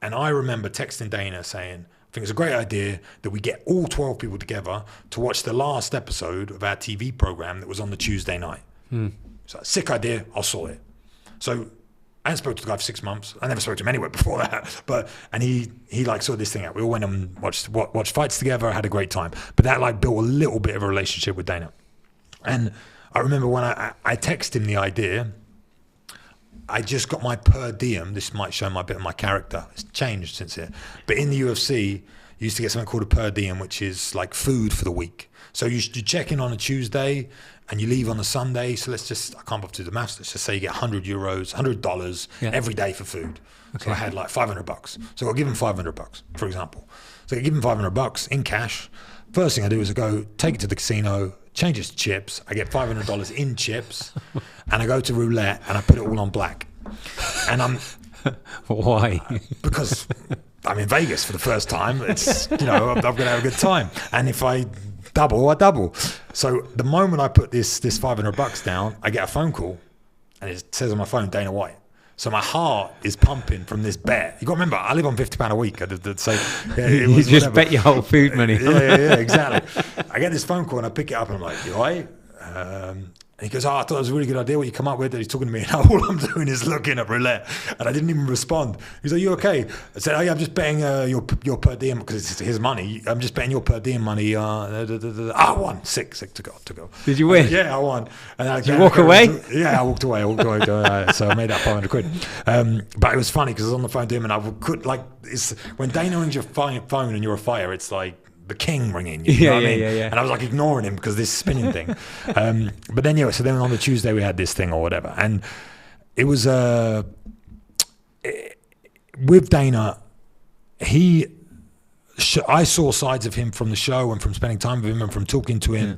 And I remember texting Dana saying, I think it's a great idea that we get all 12 people together to watch the last episode of our TV program that was on the Tuesday night. So sick idea, I'll sort it. So I hadn't spoken to the guy for 6 months. I never spoke to him anyway before that. And he like sorted this thing out. We all went and watched fights together, had a great time. But that like built a little bit of a relationship with Dana. And I remember when I texted him the idea, I just got my per diem. This might show my bit of my character. It's changed since here. But in the UFC, you used to get something called a per diem, which is like food for the week. So you check in on a Tuesday and you leave on a Sunday. So I can't bother to do the maths. Let's just say you get $100 every day for food. Okay. So I had like $500. So I'll give him $500, for example. So I give him $500 in cash. First thing I do is I go take it to the casino, change it to chips. I get $500 in chips, and I go to roulette and I put it all on black. And I'm why? Because I'm in Vegas for the first time. It's I'm going to have a good time. And if I double, I double. So the moment I put this $500 down, I get a phone call, and it says on my phone Dana White. So my heart is pumping from this bet. You got to remember, I live on £50 a week. So you just bet your whole food money. Yeah, exactly. I get this phone call and I pick it up and I'm like, you all right? And he goes, I thought it was a really good idea what you come up with. And he's talking to me and all I'm doing is looking at roulette. And I didn't even respond. He's like, you okay? I said, I'm just betting your per diem because it's his money. I'm just betting your per diem money. I won. Sick to go. Did you win? Yeah, I won. And Did you walk away? Yeah, I walked away. So I made that £500. But it was funny because I was on the phone to him and when Dana rings your phone and you're a fighter, it's like the king ringing you. You know what I mean? Yeah. And I was like ignoring him because this spinning thing. But then, so then on the Tuesday we had this thing or whatever. And it was, with Dana, I saw sides of him from the show and from spending time with him and from talking to him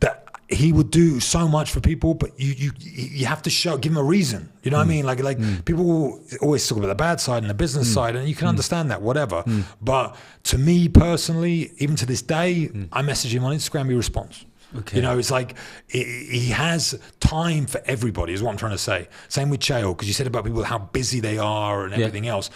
that he would do so much for people, but you have to give him a reason. You know what I mean? Like people always talk about the bad side and the business side, and you can understand that, whatever. But to me personally, even to this day, I message him on Instagram, he responds. Okay. You know, it's like he has time for everybody, is what I'm trying to say. Same with Chael, because you said about people, how busy they are and everything else.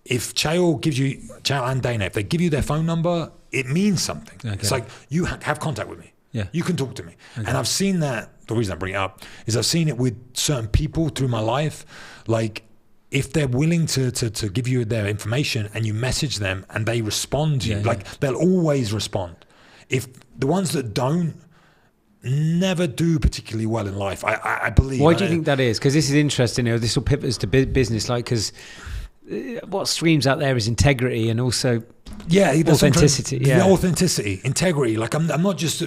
If Chael and Dana, if they give you their phone number, it means something. Okay. It's like, you have contact with me. Yeah. You can talk to me. Okay. And I've seen that, the reason I bring it up, is I've seen it with certain people through my life. Like, if they're willing to give you their information and you message them and they respond to you, they'll always respond. If the ones that don't, never do particularly well in life, I believe. Why do you think that is? Because this is interesting. This will pivot us to business, like, because what screams out there is integrity and also authenticity. The authenticity, integrity. Like I'm not just.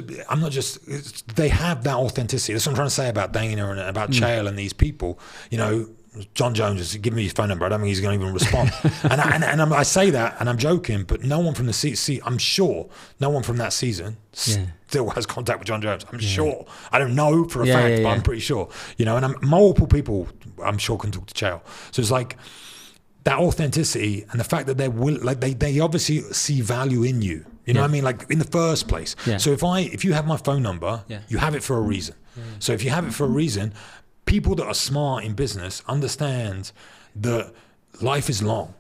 They have that authenticity. That's what I'm trying to say about Dana and about Chael and these people. You know, John Jones is giving me his phone number. I don't think he's going to even respond. and I say that, and I'm joking, but no one from the season. I'm sure no one from that season still has contact with John Jones. I'm sure. I don't know for a fact, but I'm pretty sure. You know, and multiple people, I'm sure, can talk to Chael. So it's like, that authenticity and the fact that they obviously see value in you. You know what I mean? Like, in the first place. Yeah. So if you have my phone number, you have it for a reason. So if you have it for a reason, people that are smart in business understand that life is long,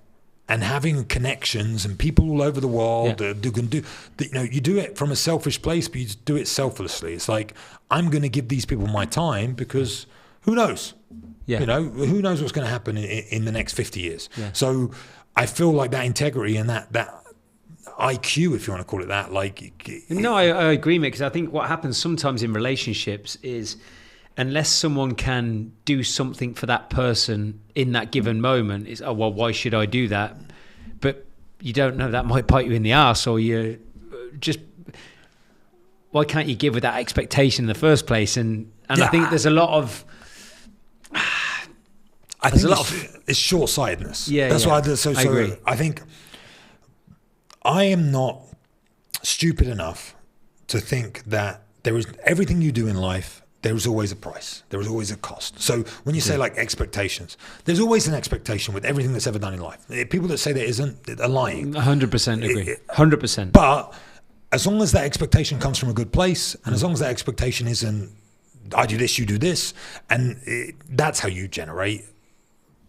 and having connections and people all over the world who can do, you know, you do it from a selfish place, but you do it selflessly. It's like, I'm going to give these people my time because who knows? Yeah. You know, who knows what's going to happen in the next 50 years. Yeah. So I feel like that integrity and that IQ, if you want to call it that, like... No, I agree, mate, because I think what happens sometimes in relationships is, unless someone can do something for that person in that given moment, it's, oh, well, why should I do that? But you don't know, that might bite you in the arse, or you just... Why can't you give with that expectation in the first place? And I think there's a lot of... I think it's short-sightedness. That's why I agree. I think I am not stupid enough to think that there is everything you do in life, there is always a price. There is always a cost. So when you say like expectations, there's always an expectation with everything that's ever done in life. People that say there isn't are lying. 100% agree. 100%. But as long as that expectation comes from a good place, and as long as that expectation isn't, I do this, you do this, and that's how you generate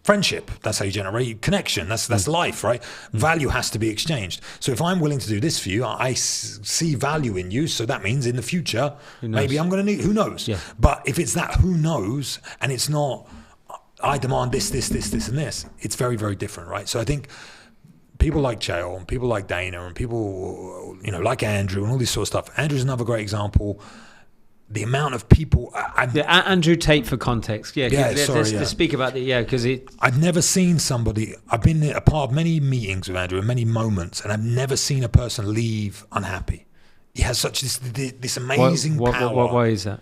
friendship. That's how you generate connection. That's life, right? Value has to be exchanged. So if I'm willing to do this for you, I see value in you. So that means in the future, maybe I'm going to need, who knows? Yeah. But if it's that who knows, and it's not, I demand this, and this, it's very, very different, right? So I think people like Chael and people like Dana and people, you know, like Andrew and all this sort of stuff. Andrew's another great example. The amount of people... Andrew Tate, for context. Let's speak about it, because I've never seen somebody... I've been a part of many meetings with Andrew and many moments, and I've never seen a person leave unhappy. He has such this amazing power. Why is that?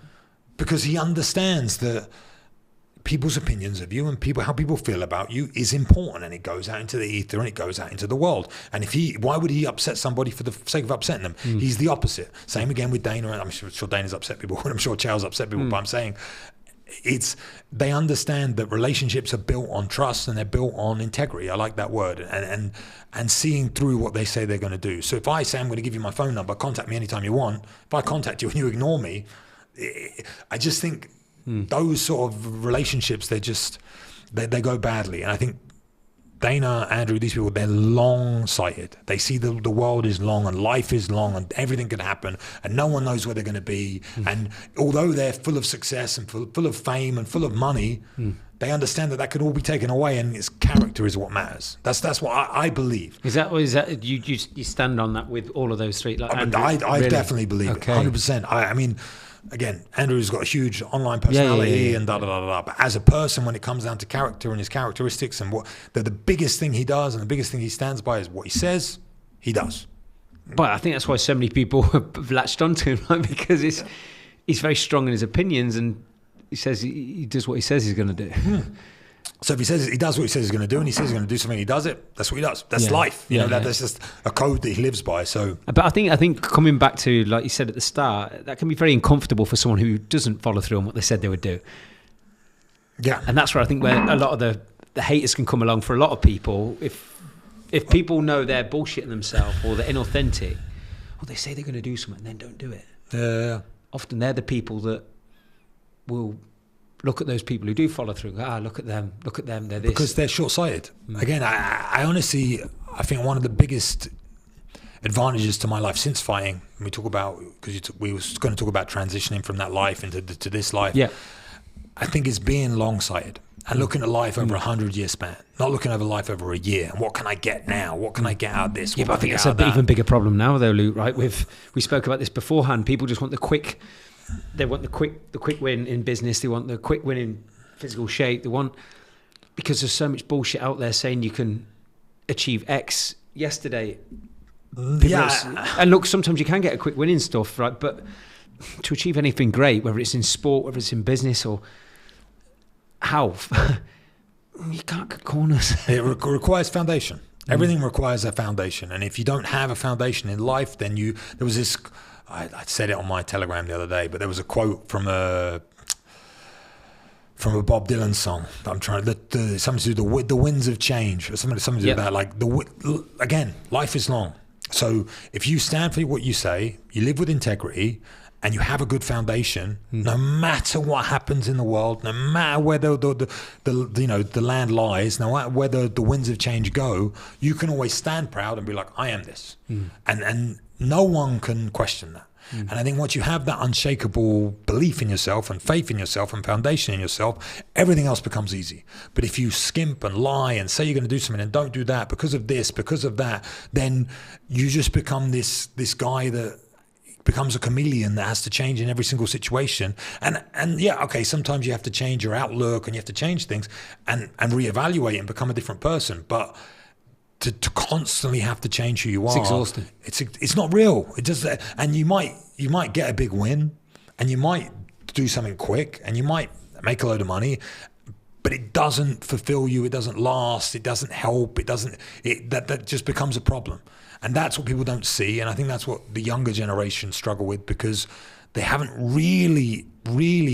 Because he understands that people's opinions of you and how people feel about you is important, and it goes out into the ether and it goes out into the world. And why would he upset somebody for the sake of upsetting them? He's the opposite. Same again with Dana, and I'm sure Dana's upset people, and I'm sure Chael's upset people, but I'm saying they understand that relationships are built on trust and they're built on integrity. I like that word, and seeing through what they say they're going to do. So if I say I'm going to give you my phone number, contact me anytime you want. If I contact you and you ignore me, I just think those sort of relationships, they go badly. And I think Dana, Andrew, these people, they're long-sighted. They see the world is long and life is long and everything can happen and no one knows where they're going to be. And although they're full of success and full of fame and full of money, they understand that could all be taken away, and its character is what matters. That's what I believe. Is that you stand on that with all of those three? Like Andrew, I really? Definitely believe it, 100%. I mean, again, Andrew's got a huge online personality and da-da-da-da-da. But as a person, when it comes down to character and his characteristics and the biggest thing he does and the biggest thing he stands by is what he says, he does. But I think that's why so many people have latched onto him, right? Because he's very strong in his opinions, and he says he does what he says he's going to do. So if he does what he says he's going to do, and he says he's going to do something, he does it. That's what he does. That's life. That's just a code that he lives by. So, but I think coming back to, like you said at the start, that can be very uncomfortable for someone who doesn't follow through on what they said they would do. Yeah, and that's where I think where a lot of the haters can come along for a lot of people. If people know they're bullshitting themselves or they're inauthentic, or they say they're going to do something and then don't do it. Yeah. Often they're the people that will look at those people who do follow through. Look at them, they're this. Because they're short-sighted. Again, I honestly, I think one of the biggest advantages to my life since fighting, we talk about, because we were going to talk about transitioning from that life into to this life. Yeah. I think it's being long-sighted and looking at life over 100-year span, not looking over life over a year. And what can I get now? What can I get out of this? Yeah, but I think it's an even bigger problem now, though, Luke. Right? We spoke about this beforehand. People just want the quick. They want the quick win in business. They want the quick win in physical shape. They want, because there's so much bullshit out there saying you can achieve X yesterday. And look, sometimes you can get a quick win in stuff, right? But to achieve anything great, whether it's in sport, whether it's in business or health, you can't cut corners. It requires foundation. Everything requires a foundation. And if you don't have a foundation in life, then there was this, I said it on my Telegram the other day, but there was a quote from a Bob Dylan song that I'm trying to, something to do with the winds of change, or something to do with that. Like again, life is long. So if you stand for what you say, you live with integrity, and you have a good foundation, no matter what happens in the world, no matter where the land lies, no matter where the winds of change go, you can always stand proud and be like, I am this. And no one can question that. And I think once you have that unshakable belief in yourself and faith in yourself and foundation in yourself, everything else becomes easy. But if you skimp and lie and say you're going to do something and don't do that because of this, because of that, then you just become this guy that becomes a chameleon that has to change in every single situation. And yeah, okay, sometimes you have to change your outlook and you have to change things and reevaluate and become a different person. But to constantly have to change who you are, it's exhausting. It's not real. It does, and you might get a big win, and you might do something quick, and you might make a load of money, but it doesn't fulfill you. It doesn't last. It doesn't help. That just becomes a problem. And that's what people don't see. And I think that's what the younger generation struggle with, because they haven't really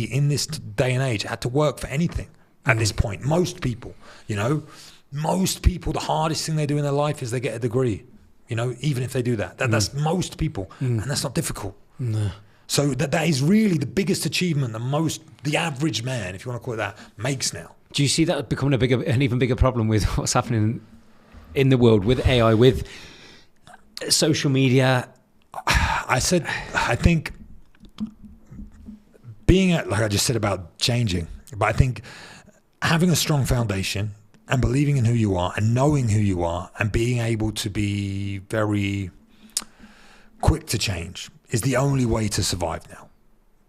in this day and age had to work for anything at this point. Most people, the hardest thing they do in their life is they get a degree, even if they do that. That's most people. And that's not difficult. No. So that is really the biggest achievement that the average man, if you want to call it that, makes now. Do you see that becoming an even bigger problem with what's happening in the world with AI, with social media? I think like I just said about changing, but I think having a strong foundation and believing in who you are and knowing who you are and being able to be very quick to change is the only way to survive now.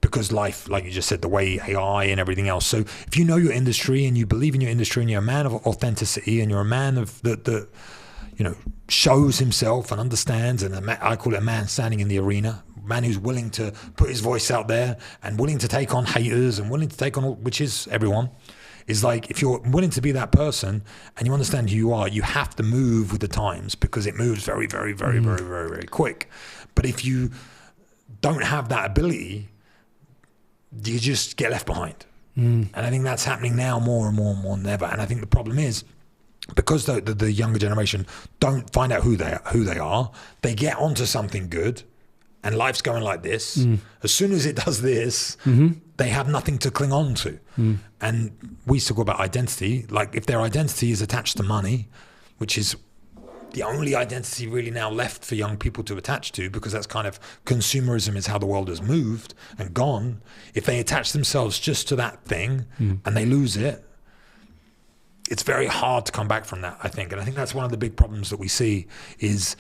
Because life, like you just said, the way AI and everything else. So if you know your industry and you believe in your industry and you're a man of authenticity and you're a man of that shows himself and understands, and I call it a man standing in the arena, a man who's willing to put his voice out there and willing to take on haters and willing to take on, which is everyone, is like, if you're willing to be that person and you understand who you are, you have to move with the times, because it moves very, very, very, very, very, very quick. But if you don't have that ability, you just get left behind. And I think that's happening now more and more and more than ever. And I think the problem is, because the younger generation don't find out who they are, they get onto something good, and life's going like this. As soon as it does this, they have nothing to cling on to. And we talk about identity. Like, if their identity is attached to money, which is the only identity really now left for young people to attach to, because that's kind of consumerism is how the world has moved and gone. If they attach themselves just to that thing and they lose it, it's very hard to come back from that, I think. And I think that's one of the big problems that we see is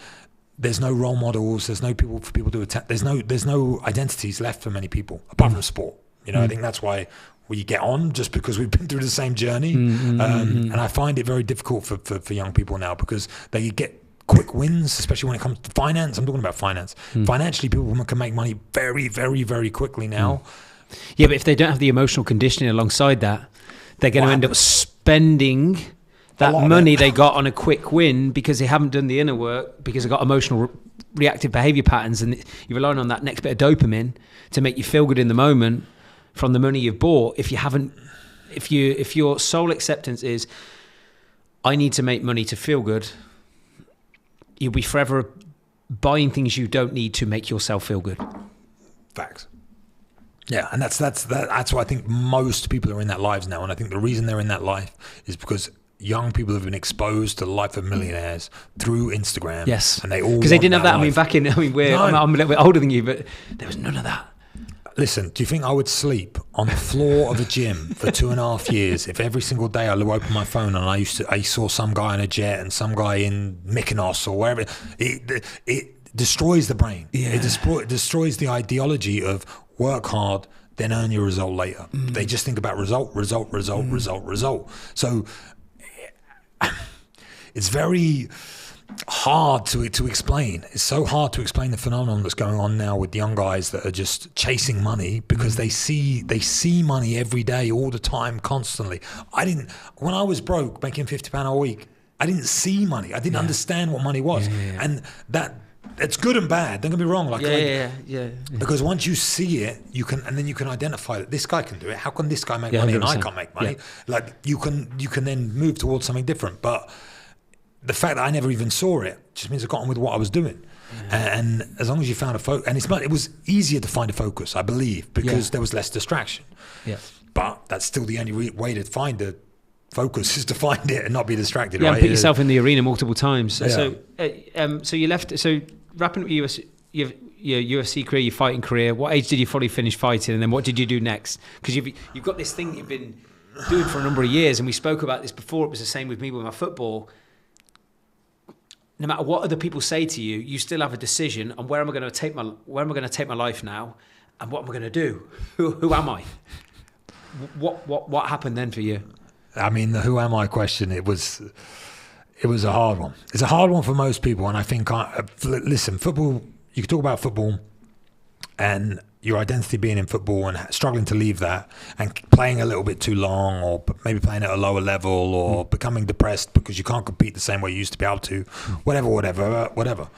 there's no role models, there's no people for people to attack, there's no identities left for many people apart from sport. I think that's why we get on, just because we've been through the same journey. And I find it very difficult for young people now, because they get quick wins, especially when it comes to finance. I'm talking about finance. Financially, people can make money very, very, very quickly now. Yeah, but if they don't have the emotional conditioning alongside that, they're going to end up spending that money they got on a quick win because they haven't done the inner work, because they got emotional reactive behavior patterns, and you're relying on that next bit of dopamine to make you feel good in the moment from the money you've bought. If your sole acceptance is, I need to make money to feel good, you'll be forever buying things you don't need to make yourself feel good. Facts. Yeah, and that's why I think most people are in that lives now, and I think the reason they're in that life is because young people have been exposed to the life of millionaires through Instagram. Yes, and they all, because they didn't have that. Life. I'm a little bit older than you, but there was none of that. Listen, do you think I would sleep on the floor of a gym for 2.5 years if every single day I opened my phone and I saw some guy in a jet and some guy in Mykonos or wherever? It destroys the brain. Yeah. It destroys the ideology of work hard, then earn your result later. They just think about result. So it's very hard to explain. It's so hard to explain the phenomenon that's going on now with young guys that are just chasing money because they see money every day, all the time, constantly. When I was broke, making £50 a week, I didn't see money. I didn't understand what money was. And it's good and bad. Don't get me wrong. Because once you see it, you can identify that this guy can do it. How can this guy make money 100%. And I can't make money? Yeah. Like you can then move towards something different. But the fact that I never even saw it just means I got on with what I was doing. And as long as you found a focus, and it was easier to find a focus, I believe, because there was less distraction. Yeah. But that's still the only way to find a focus is to find it and not be distracted. Yeah, right? And put yourself in the arena multiple times. Yeah. So you left. So wrapping up your UFC career, your fighting career. What age did you fully finish fighting, and then what did you do next? Because you've got this thing you've been doing for a number of years, and we spoke about this before. It was the same with me with my football. No matter what other people say to you, you still have a decision on where am I going to take my life now, and what am I going to do? Who am I? What happened then for you? I mean, the who am I question, it was a hard one. It's a hard one for most people, and I think listen, football. You can talk about football and your identity being in football and struggling to leave that and playing a little bit too long, or maybe playing at a lower level, or becoming depressed because you can't compete the same way you used to be able to, whatever.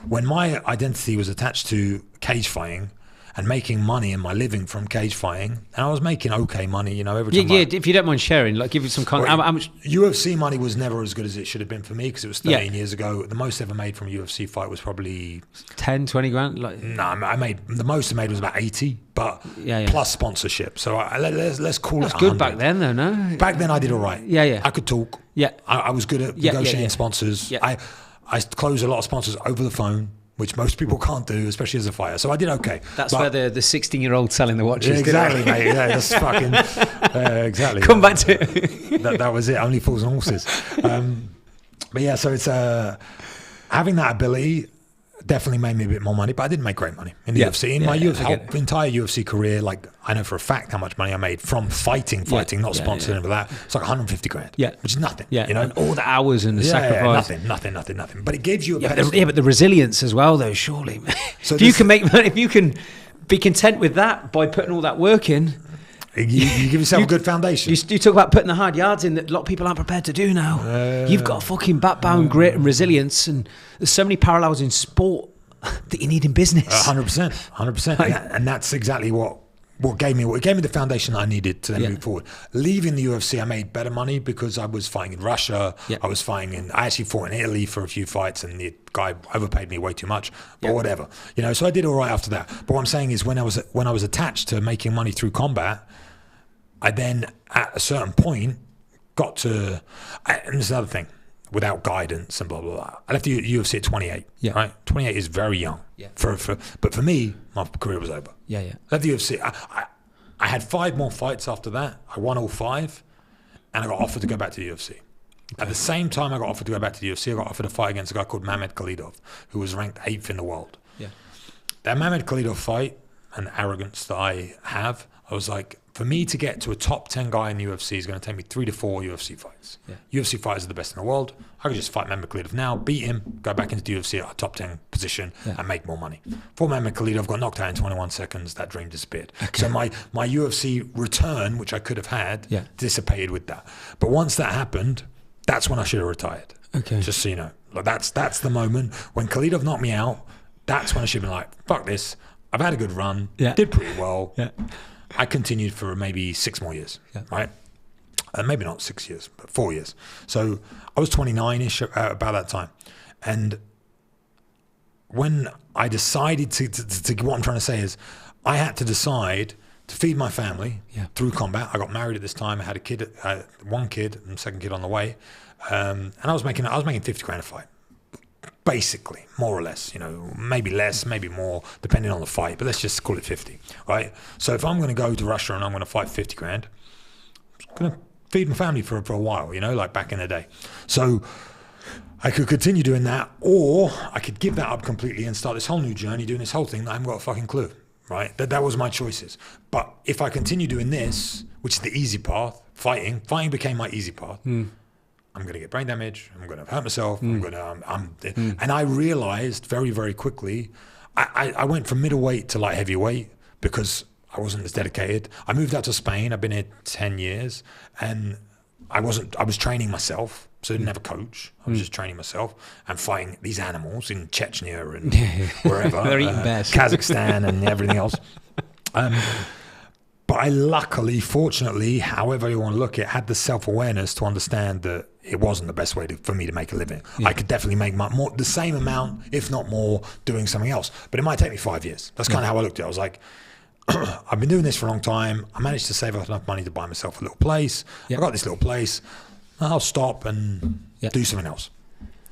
When my identity was attached to cage fighting and making money in my living from cage fighting, and I was making okay money, every time. If you don't mind sharing, give you some context. How much? UFC money was never as good as it should have been for me because it was 13 years ago. The most I ever made from a UFC fight was probably 10, 20 grand. The most I made was about 80, but plus sponsorship. So let's call it. That's good back then, though. No, back then I did all right. Yeah. I could talk. Yeah, I was good at negotiating sponsors. Yeah. I closed a lot of sponsors over the phone, which most people can't do, especially as a fighter. So I did okay. That's where the 16-year-old selling the watches. Yeah, exactly, mate. Yeah, that's fucking exactly. Come back to it. that was it. Only fools and horses. But yeah, so it's having that ability definitely made me a bit more money. But I didn't make great money in the UFC. In my entire UFC career, I know for a fact how much money I made from fighting, not sponsoring for that. It's like 150 grand. Yeah, which is nothing. Yeah, and all the hours and the sacrifice. Nothing. But it gives you but the resilience as well, though. Surely, so if you can make money, if you can be content with that by putting all that work in. You give yourself a good foundation. You talk about putting the hard yards in that a lot of people aren't prepared to do now. You've got fucking backbone grit and resilience, and there's so many parallels in sport that you need in business. 100%. And that's exactly what gave me the foundation I needed to then move forward. Leaving the UFC, I made better money because I was fighting in Russia. Yeah. I actually fought in Italy for a few fights, and the guy overpaid me way too much. But whatever, So I did all right after that. But what I'm saying is, when I was attached to making money through combat, I then, at a certain point, got to, and this is another thing, without guidance and blah, blah, blah. I left the UFC at 28, right? 28 is very young. Yeah. But for me, my career was over. Yeah. I left the UFC. I had 5 more fights after that. I won all 5, and I got offered to go back to the UFC. Okay. At the same time I got offered to go back to the UFC, I got offered a fight against a guy called Mamed Khalidov, who was ranked 8th in the world. Yeah. That Mamed Khalidov fight and the arrogance that I have, I was like, for me to get to a top 10 guy in the UFC is going to take me 3 to 4 UFC fights. Yeah. UFC fighters are the best in the world. I could just fight Mehmet Khalidov now, beat him, go back into the UFC at a top 10 position and make more money. For Mehmet Khalidov, got knocked out in 21 seconds. That dream disappeared. Okay. So my UFC return, which I could have had, dissipated with that. But once that happened, that's when I should have retired. Okay. Just so you know. Like that's the moment. When Khalidov knocked me out, that's when I should have been like, fuck this. I've had a good run. Yeah. Did pretty well. Yeah. I continued for maybe 6 more years, right? Maybe not 6 years, but 4 years. So I was 29-ish about that time. And when I decided to what I'm trying to say is I had to decide to feed my family through combat. I got married at this time. I had a kid, one kid and second kid on the way. And I was making 50 grand a fight. Basically, more or less, maybe less, maybe more, depending on the fight, but let's just call it 50, right? So if I'm going to go to Russia and I'm going to fight 50 grand, I'm going to feed my family for a while, like back in the day. So I could continue doing that, or I could give that up completely and start this whole new journey, doing this whole thing that I haven't got a fucking clue, right? That was my choices. But if I continue doing this, which is the easy path, fighting became my easy path. I'm going to get brain damage. I'm going to hurt myself. And I realized very, very quickly, I went from middleweight to light heavyweight because I wasn't as dedicated. I moved out to Spain. I've been here 10 years and I was training myself. So I didn't have a coach. I was just training myself and fighting these animals in Chechnya and wherever. They're eating bears. Kazakhstan and everything else. But I luckily, fortunately, however you want to look at it, had the self-awareness to understand that it wasn't the best way for me to make a living. Yeah. I could definitely make the same amount, if not more, doing something else. But it might take me 5 years. That's kind of how I looked at it. I was like, I've been doing this for a long time. I managed to save up enough money to buy myself a little place. I got this little place. I'll stop and do something else.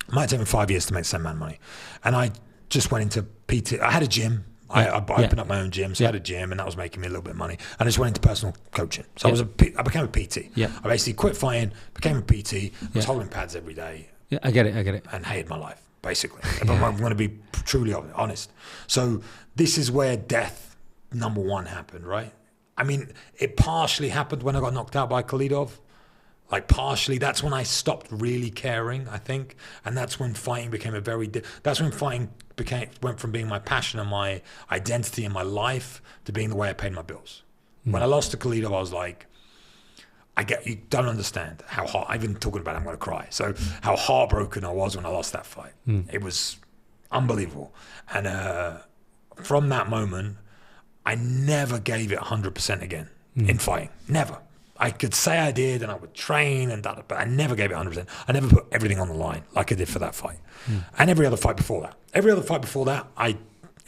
It might take me 5 years to make the same amount of money. And I just went into PT. I had a gym. I opened up my own gym, so I had a gym, and that was making me a little bit of money. And I just went into personal coaching. So I became a PT. I basically quit fighting, became a PT, was holding pads every day. Yeah, I get it. And hated my life, basically. If I'm going to be truly honest. So this is where death, number one, happened, right? I mean, it partially happened when I got knocked out by Khalidov. Like partially, that's when I stopped really caring, I think. And that's when fighting became went from being my passion and my identity in my life to being the way I paid my bills. When I lost to Khalidov, I was like, you don't understand how hard, I've been talking about it, I'm going to cry. So how heartbroken I was when I lost that fight. It was unbelievable. And from that moment, I never gave it 100% again in fighting. Never. I could say I did and I would train and that, but I never gave it 100%. I never put everything on the line like I did for that fight. And every other fight before that. It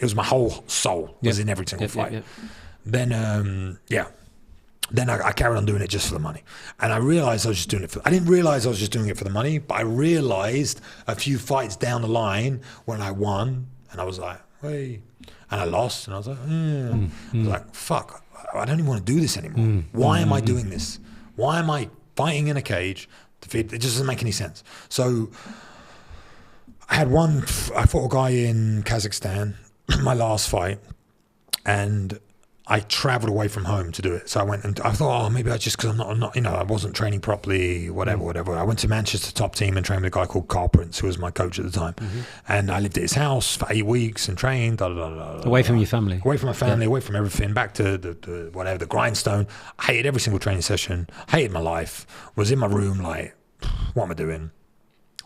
was my whole soul was in every single fight. Then, Then I carried on doing it just for the money. And I realized I was just doing it I didn't realize I was just doing it for the money, but I realized a few fights down the line when I won and I was like, hey, and I lost and I was like, I was like, fuck. I don't even want to do this anymore. Why am I doing this? Why am I fighting in a cage to feed? It just doesn't make any sense. So I fought a guy in Kazakhstan, my last fight, and I traveled away from home to do it. So I went and I thought, maybe because I'm not, I wasn't training properly, whatever. I went to Manchester top team and trained with a guy called Carl Prince, who was my coach at the time. And I lived at his house for 8 weeks and trained. Away from your family. Away from my family, away from everything, back to the grindstone. I hated every single training session, hated my life, was in my room like, what am I doing?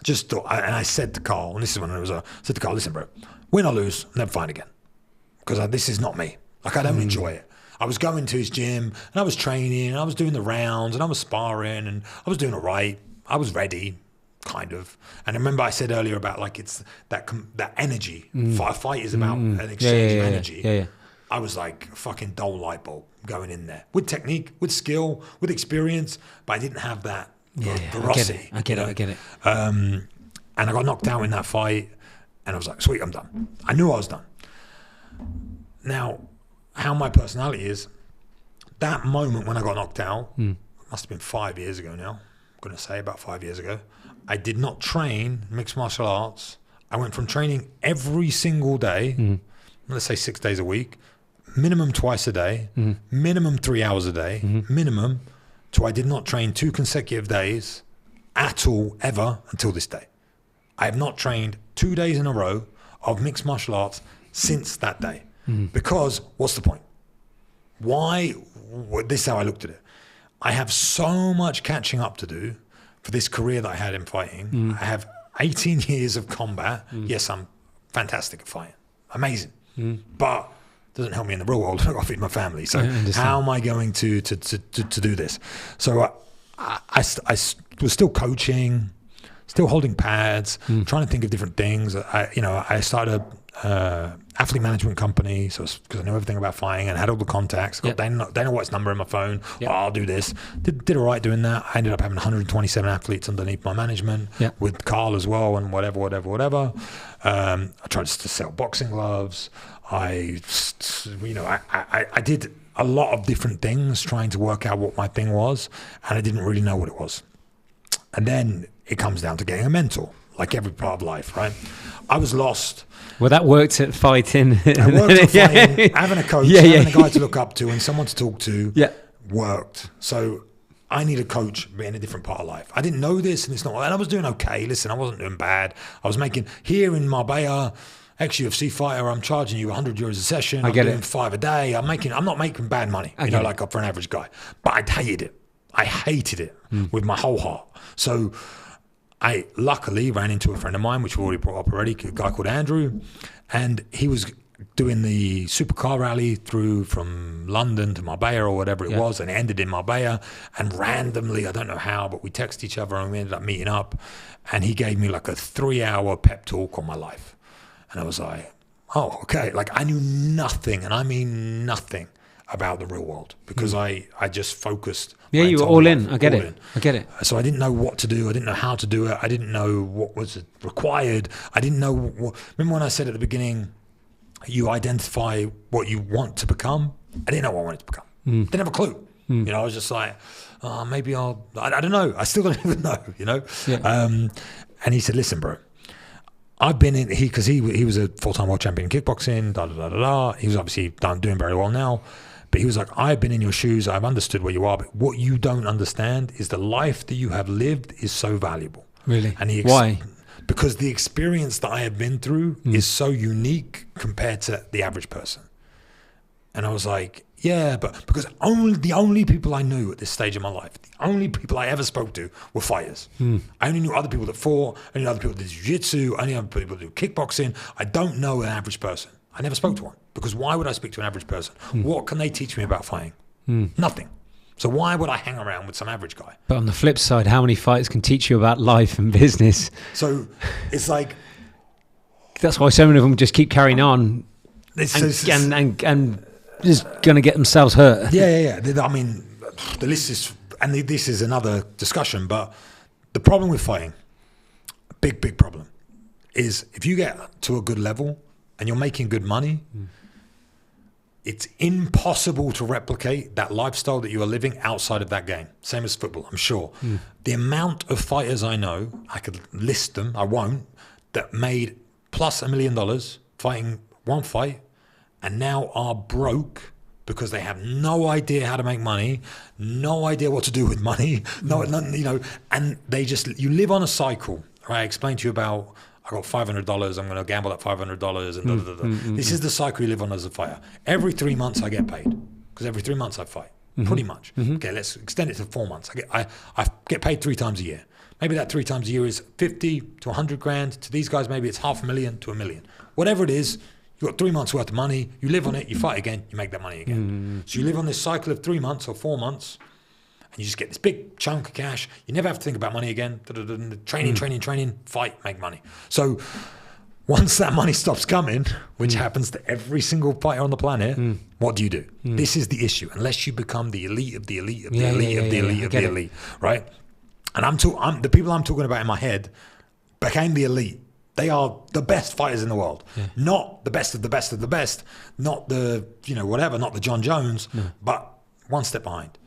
Just thought, and I said to Carl, and this is when I said to Carl, listen, bro, win or lose, never fight again. Because this is not me. Like, I don't enjoy it. I was going to his gym and I was training and I was doing the rounds and I was sparring and I was doing it right. I was ready, kind of. And I remember I said earlier about like it's that energy. A fight is about an exchange of energy. Yeah. I was like a fucking dull light bulb going in there with technique, with skill, with experience, but I didn't have that ferocity. I get it. And I got knocked out in that fight and I was like, sweet, I'm done. I knew I was done. Now, how my personality is, that moment when I got knocked out, must have been 5 years ago now, I'm going to say about 5 years ago, I did not train mixed martial arts. I went from training every single day, let's say 6 days a week, minimum twice a day, minimum 3 hours a day, minimum, to I did not train 2 consecutive days at all, ever, until this day. I have not trained 2 days in a row of mixed martial arts since that day. Because what's the point? Why? This is how I looked at it. I have so much catching up to do for this career that I had in fighting. I have 18 years of combat. Yes, I'm fantastic at fighting. Amazing. But it doesn't help me in the real world. I've got to feed my family. So how am I going to do this? So I was still coaching, still holding pads, trying to think of different things. I started a athlete management company, so because I knew everything about fighting and had all the contacts. They know what's number in my phone. Oh, I'll do this. Did all right doing that. I ended up having 127 athletes underneath my management with Carl as well, and whatever. I tried to sell boxing gloves. I did a lot of different things trying to work out what my thing was, and I didn't really know what it was. And then it comes down to getting a mentor, like every part of life, right? I was lost. Well, that worked at fighting. I worked at fighting, having a coach, having a guy to look up to and someone to talk to worked. So I need a coach in a different part of life. I didn't know this, and it's not. And I was doing okay. Listen, I wasn't doing bad. I was making, here in Marbella, ex-UFC fighter, I'm charging you 100 euros a session. I'm doing 5 a day. I'm not making bad money, like for an average guy. But I hated it. I hated it with my whole heart. So I luckily ran into a friend of mine, which we already brought up already, a guy called Andrew, and he was doing the supercar rally through from London to Marbella or whatever it was, and it ended in Marbella. And randomly, I don't know how, but we texted each other and we ended up meeting up, and he gave me like a 3-hour pep talk on my life. And I was like, oh, okay. Like I knew nothing, and I mean nothing about the real world because I just focused. Yeah, you were all in. I get it. So I didn't know what to do. I didn't know how to do it. I didn't know what was required. I didn't know remember when I said at the beginning, you identify what you want to become? I didn't know what I wanted to become. Didn't have a clue. I was just like, maybe I don't know. I still don't even know, And he said, listen, bro, I've been in, because he was a full-time world champion in kickboxing, He was obviously doing very well now. But he was like, I've been in your shoes. I've understood where you are. But what you don't understand is the life that you have lived is so valuable. Really? And why? Because the experience that I have been through is so unique compared to the average person. And I was like, yeah, but because the only people I knew at this stage of my life, the only people I ever spoke to were fighters. I only knew other people that fought. I knew other people that did jiu-jitsu. I knew other people that do kickboxing. I don't know an average person. I never spoke to one, because why would I speak to an average person? What can they teach me about fighting? Nothing. So why would I hang around with some average guy? But on the flip side, how many fights can teach you about life and business? So it's like... That's why so many of them just keep carrying on and just going to get themselves hurt. Yeah. I mean, the list is... And this is another discussion, but the problem with fighting, big problem, is if you get to a good level and you're making good money, it's impossible to replicate that lifestyle that you are living outside of that game. Same as football, I'm sure. The amount of fighters I know, I could list them, I won't, that made plus $1 million fighting one fight and now are broke because they have no idea how to make money, no idea what to do with money, and they just, you live on a cycle. Right? I explained to you about, I got $500, I'm going to gamble at $500 and This is the cycle you live on as a fighter. Every 3 months I get paid, because every 3 months I fight, pretty much. Okay, let's extend it to 4 months. I get paid 3 times a year. Maybe that 3 times a year is 50 to 100 grand. To these guys, maybe it's $500,000 to $1 million. Whatever it is, you've got 3 months worth of money, you live on it, you fight again, you make that money again. So you live on this cycle of 3 months or 4 months, and you just get this big chunk of cash. You never have to think about money again. Training, fight, make money. So once that money stops coming, which happens to every single fighter on the planet, what do you do? This is the issue. Unless you become the elite of the elite of the elite of the elite of the elite, right? And the people I'm talking about in my head became the elite. They are the best fighters in the world. Not the best of the best of the best, not the, not the John Jones, but one step behind.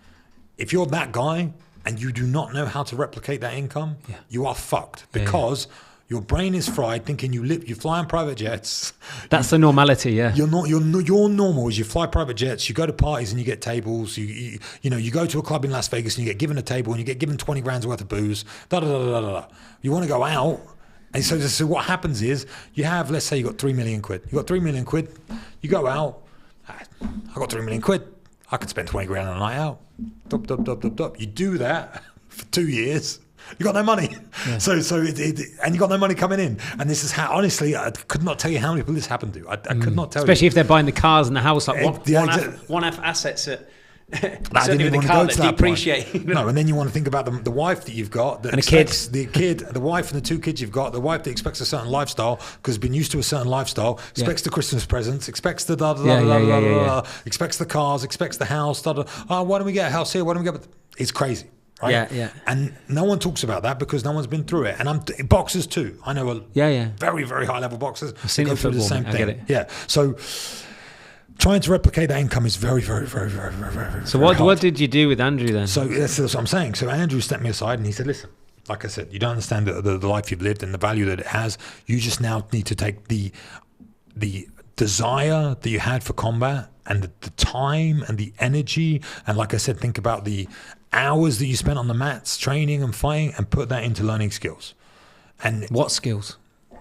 If you're that guy and you do not know how to replicate that income, you are fucked, because Your brain is fried thinking you fly on private jets. That's the normality, yeah. You're normal is you fly private jets, you go to parties and you get tables, you go to a club in Las Vegas and you get given a table and you get given 20 grand's worth of booze, You want to go out. And so what happens is you have, let's say you got 3 million quid. You got 3 million quid, you go out, I got 3 million quid, I could spend 20 grand on a night out. You do that for 2 years. You got no money, and you got no money coming in. And this is how, honestly, I could not tell you how many people this happened to. I could not tell Especially you. if they're buying the cars and the house, like one F assets at. Certainly with the car that depreciate. No, and then you want to think about the wife that you've got, that and expects the wife and the 2 kids you've got, the wife that expects a certain lifestyle because been used to a certain lifestyle, expects the Christmas presents, expects the expects the cars, expects the house. Oh, why don't we get a house here? Why don't we get? It's crazy. Right? Yeah. And no one talks about that because no one's been through it. And boxers too. I know very, very high level boxers. I've seen it through the same thing. I get it. Yeah. So trying to replicate that income is very, very, very, very, very, very. So what did you do with Andrew then? So that's what I'm saying. So Andrew stepped me aside and he said, "Listen, like I said, you don't understand the life you've lived and the value that it has. You just now need to take the desire that you had for combat and the time and the energy, and like I said, think about the hours that you spent on the mats training and fighting and put that into learning skills." And what skills?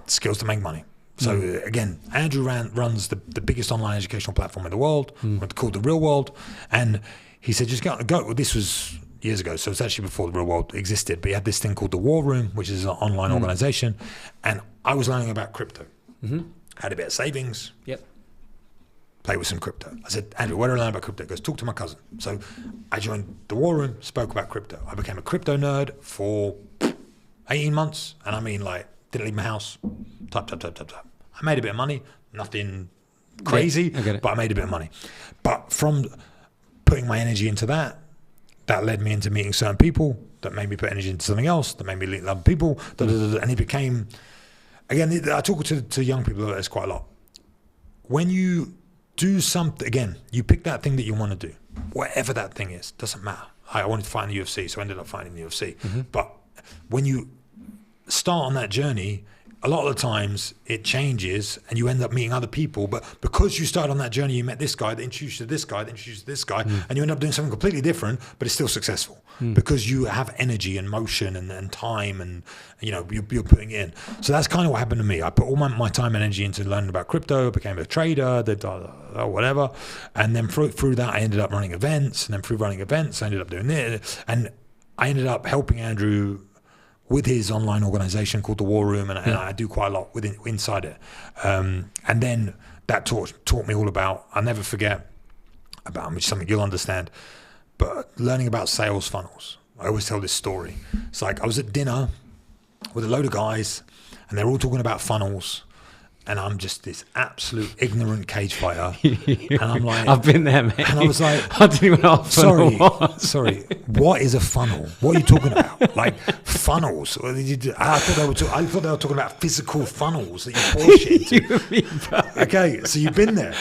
Skills to make money. So again, Andrew runs the biggest online educational platform in the world, called The Real World. And he said, just go. Well, this was years ago, so it's actually before The Real World existed. But he had this thing called The War Room, which is an online organization. And I was learning about crypto. Had a bit of savings. Yep. Play with some crypto. I said, "Andrew, what do I learn about crypto?" He goes, "Talk to my cousin." So I joined The War Room, spoke about crypto. I became a crypto nerd for 18 months. And I mean, like, didn't leave my house. Type. I made a bit of money. Nothing crazy, but I made a bit of money. But from putting my energy into that led me into meeting certain people, that made me put energy into something else, that made me meet other people. And it became, again, I talk to young people about this quite a lot. When you do something, again, you pick that thing that you want to do, whatever that thing is, doesn't matter. I wanted to fight in the UFC, so I ended up fighting in the UFC. But when you start on that journey, a lot of the times it changes and you end up meeting other people. But because you started on that journey, you met this guy, that introduced you to this guy, that introduced you to this guy, and you end up doing something completely different, but it's still successful because you have energy and motion and time, and you're putting it in. So that's kind of what happened to me. I put all my time and energy into learning about crypto, became a trader, whatever. And then through that, I ended up running events. And then through running events, I ended up doing this. And I ended up helping Andrew with his online organization called The War Room, and I do quite a lot inside it. And then that taught me all about, I'll never forget about, which is something you'll understand, but learning about sales funnels. I always tell this story. It's like I was at dinner with a load of guys and they're all talking about funnels. And I'm just this absolute ignorant cage fighter. And I'm like, I've been there, mate. And I was like, I didn't even know what a funnel was. Sorry, what is a funnel? What are you talking about? Like funnels? I thought they were talking about physical funnels that you pour shit into. Okay, so you've been there.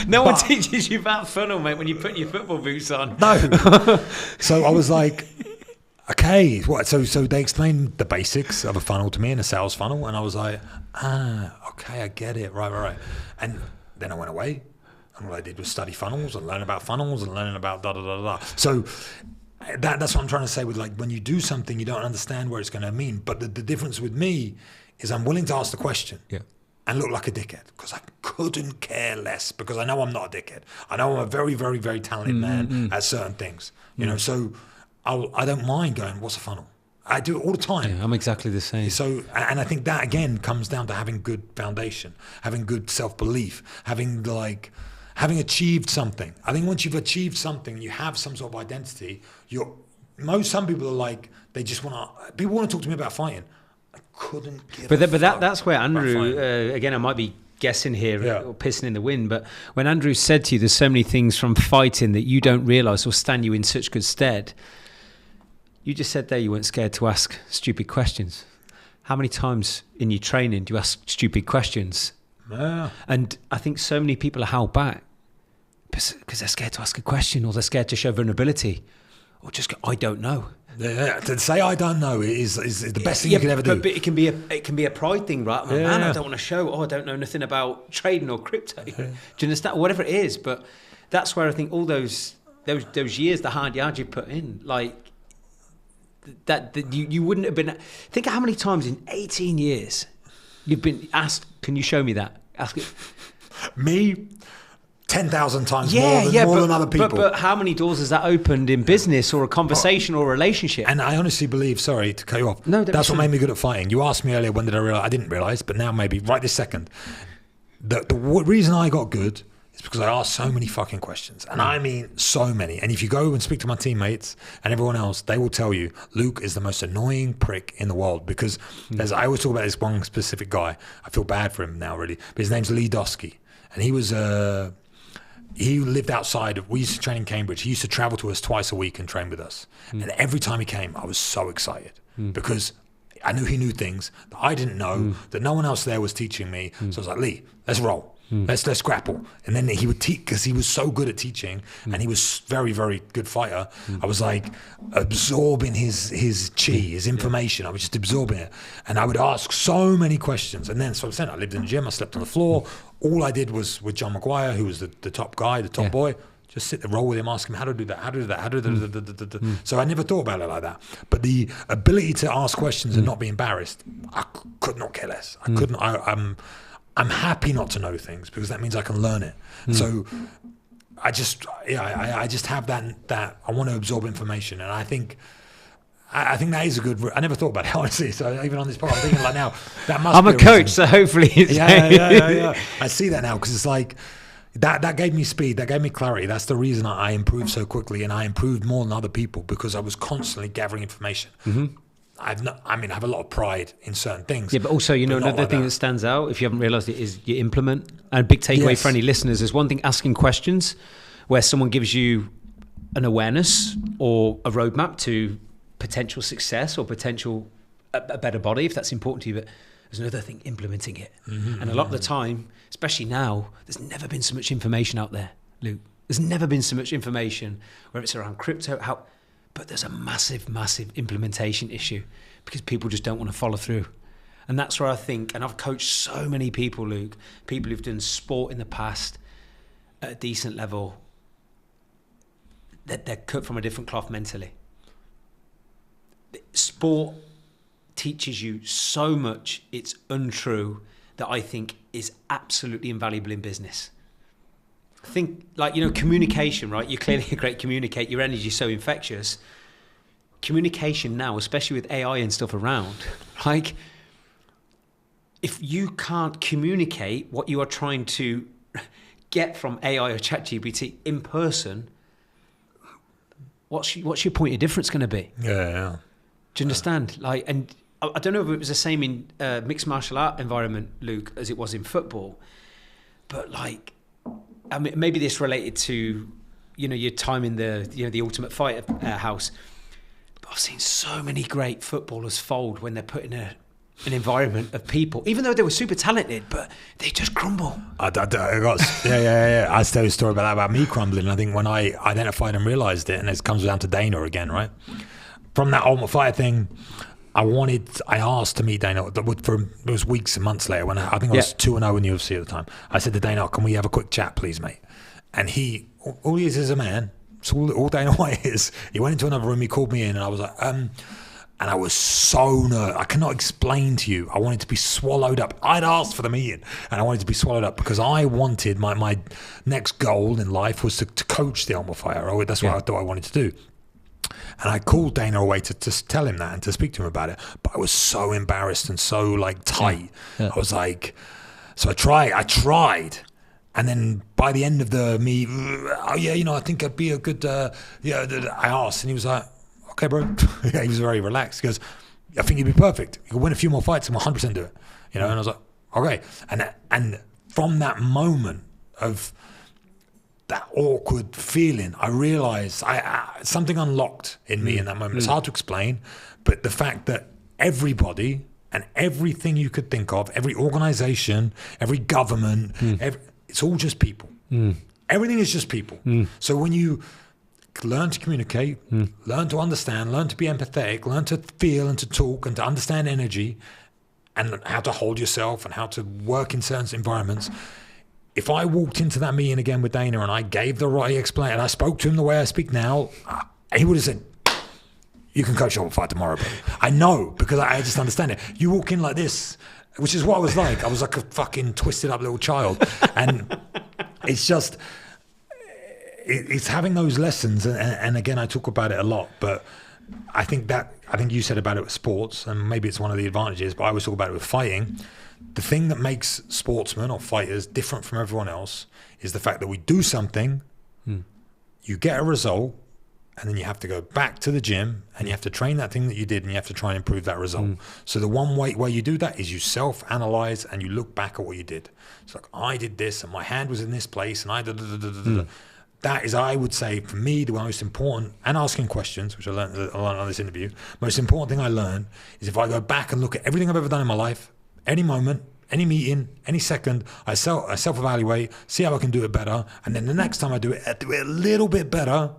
No one teaches you about funnel, mate, when you're putting your football boots on. No. So I was like, okay, what? So they explained the basics of a funnel to me in a sales funnel, and I was like, okay, I get it, right. And then I went away, and what I did was study funnels and learn about funnels and learning about da. So that's what I'm trying to say with, like, when you do something, you don't understand where it's going to mean. But the difference with me is I'm willing to ask the question and look like a dickhead, because I couldn't care less, because I know I'm not a dickhead. I know I'm a very, very, very talented man at certain things, you know, so I don't mind going, what's a funnel? I do it all the time. Yeah, I'm exactly the same. So, and I think that again comes down to having good foundation, having good self-belief, having achieved something. I think once you've achieved something, you have some sort of identity. Some people are like, people want to talk to me about fighting. I couldn't give a fuck. That's where Andrew, again, I might be guessing here or pissing in the wind, but when Andrew said to you, there's so many things from fighting that you don't realize will stand you in such good stead. You just said there you weren't scared to ask stupid questions. How many times in your training do you ask stupid questions? Yeah. And I think so many people are held back because they're scared to ask a question, or they're scared to show vulnerability, or just go, I don't know. Yeah, to say I don't know is the best thing you can ever do. But it can be a pride thing, right? Man, I don't want to show. I don't know nothing about trading or crypto. Do you understand? Whatever it is, but that's where I think all those years, the hard yards you put in, like that you wouldn't have been. Think of how many times in 18 years you've been asked, "Can you show me that?" Ask it. Me. 10,000 times more than other people. But how many doors has that opened in business or a conversation or a relationship? And I honestly believe, sorry to cut you off, no, that's what made me good at fighting. You asked me earlier, when did I realize? I didn't realize, but now maybe right this second. The reason I got good is because I asked so many fucking questions. And I mean so many. And if you go and speak to my teammates and everyone else, they will tell you Luke is the most annoying prick in the world, because I always talk about this one specific guy. I feel bad for him now, really. But his name's Lee Dosky. And he was... he lived outside of, we used to train in Cambridge. He used to travel to us twice a week and train with us. And every time he came, I was so excited because I knew he knew things that I didn't know, that no one else there was teaching me. So I was like, Lee, let's roll. Let's grapple. And then he would teach, because he was so good at teaching and he was very, very good fighter. I was like absorbing his chi, his information. I was just absorbing it. And I would ask so many questions. And then, so I lived in the gym, I slept on the floor. All I did was with John McGuire, who was the top guy, the top boy, just sit there, roll with him, ask him how to do that, how to do that, how to do that. So I never thought about it like that. But the ability to ask questions and not be embarrassed, I could not care less. I couldn't. I'm happy not to know things, because that means I can learn it. So I just have that I want to absorb information, and I think that is a good. I never thought about it, honestly. So even on this podcast, I'm thinking like now that must. I'm a coach, so hopefully it's yeah. I see that now, because it's like that gave me speed, that gave me clarity. That's the reason I improved so quickly, and I improved more than other people, because I was constantly gathering information. I have a lot of pride in certain things. Yeah, but also, another thing that stands out, if you haven't realised it, is you implement. And a big takeaway for any listeners is one thing, asking questions where someone gives you an awareness or a roadmap to potential success or potential a better body, if that's important to you. But there's another thing, implementing it. And a lot of the time, especially now, there's never been so much information out there, Luke. There's never been so much information, whether it's around crypto, but there's a massive, massive implementation issue, because people just don't want to follow through. And that's where I think, and I've coached so many people, Luke, people who've done sport in the past at a decent level, that they're cut from a different cloth mentally. Sport teaches you so much, it's untrue, that I think is absolutely invaluable in business. Think communication, right? You're clearly a great communicator. Your energy is so infectious. Communication now, especially with AI and stuff around, like if you can't communicate what you are trying to get from AI or ChatGPT in person, what's your point of difference going to be? Yeah. Do you understand? And I don't know if it was the same in mixed martial art environment, Luke, as it was in football, but I mean, maybe this related to, your time in the Ultimate Fighter house. But I've seen so many great footballers fold when they're put in an environment of people, even though they were super talented, but they just crumble. I tell you a story about me crumbling. I think when I identified and realized it, and it comes down to Dana again, right? From that Ultimate Fighter thing, I asked to meet Dana. It was weeks and months later, when I think I was 2-0 in the UFC at the time. I said to Dana, "Can we have a quick chat, please, mate?" And all he is a man. It's all Dana White is. He went into another room, he called me in, and I was like, and I was so nervous. I cannot explain to you. I wanted to be swallowed up. I'd asked for the meeting, and I wanted to be swallowed up, because I wanted my next goal in life was to coach the Ultimate Fighter. That's what I thought I wanted to do. And I called Dana away to tell him that and to speak to him about it. But I was so embarrassed and so tight. Yeah. I was like, so I tried. And then by the end of the meet, I think I'd be a good, I asked, and he was like, okay, bro. He was very relaxed. He goes, I think you'd be perfect. You could win a few more fights and we'll 100% do it. And I was like, okay. And from that moment of that awkward feeling, I realized something unlocked in me in that moment. It's hard to explain, but the fact that everybody and everything you could think of, every organization, every government, it's all just people. Everything is just people. So when you learn to communicate, learn to understand, learn to be empathetic, learn to feel and to talk and to understand energy and how to hold yourself and how to work in certain environments. If I walked into that meeting again with Dana and I gave the right explanation and I spoke to him the way I speak now, he would have said, you can coach your fight tomorrow, bro. I know, because I just understand it. You walk in like this, which is what I was like. I was like a fucking twisted up little child. And it's just, it's having those lessons. And again, I talk about it a lot, but I think you said about it with sports, and maybe it's one of the advantages, but I always talk about it with fighting. The thing that makes sportsmen or fighters different from everyone else is the fact that we do something, you get a result, and then you have to go back to the gym and you have to train that thing that you did and you have to try and improve that result. So the one way you do that is you self-analyze and you look back at what you did. It's like, I did this and my hand was in this place and I did. That is, I would say, for me, the most important, and asking questions, which I learned on this interview, most important thing I learned is if I go back and look at everything I've ever done in my life, any moment, any meeting, any second, I self-evaluate, see how I can do it better, and then the next time I do it a little bit better,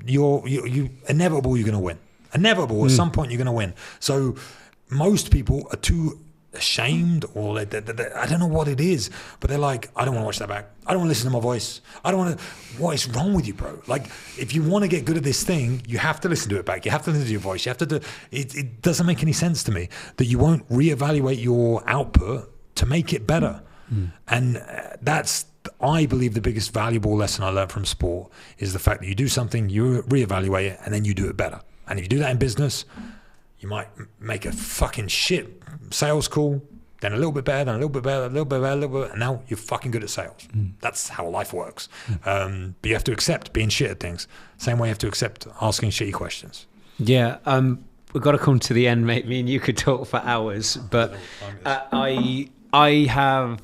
you inevitable you're going to win. Inevitable, at some point you're going to win. So most people are too ashamed, or I don't know what it is, but they're like, I don't want to watch that back. I don't want to listen to my voice. I don't want to. What is wrong with you, bro? Like, if you want to get good at this thing, you have to listen to it back. You have to listen to your voice. You have to do it. It doesn't make any sense to me that you won't reevaluate your output to make it better. And that's, I believe, the biggest valuable lesson I learned from sport is the fact that you do something, you reevaluate it, and then you do it better. And if you do that in business, you might make a fucking shit sales call, then a little bit better, then a little bit better, a little bit better, a little bit, and now you're fucking good at sales. That's how life works. But you have to accept being shit at things. Same way you have to accept asking shitty questions. Yeah, we've got to come to the end, mate. Me and you could talk for hours, but I have.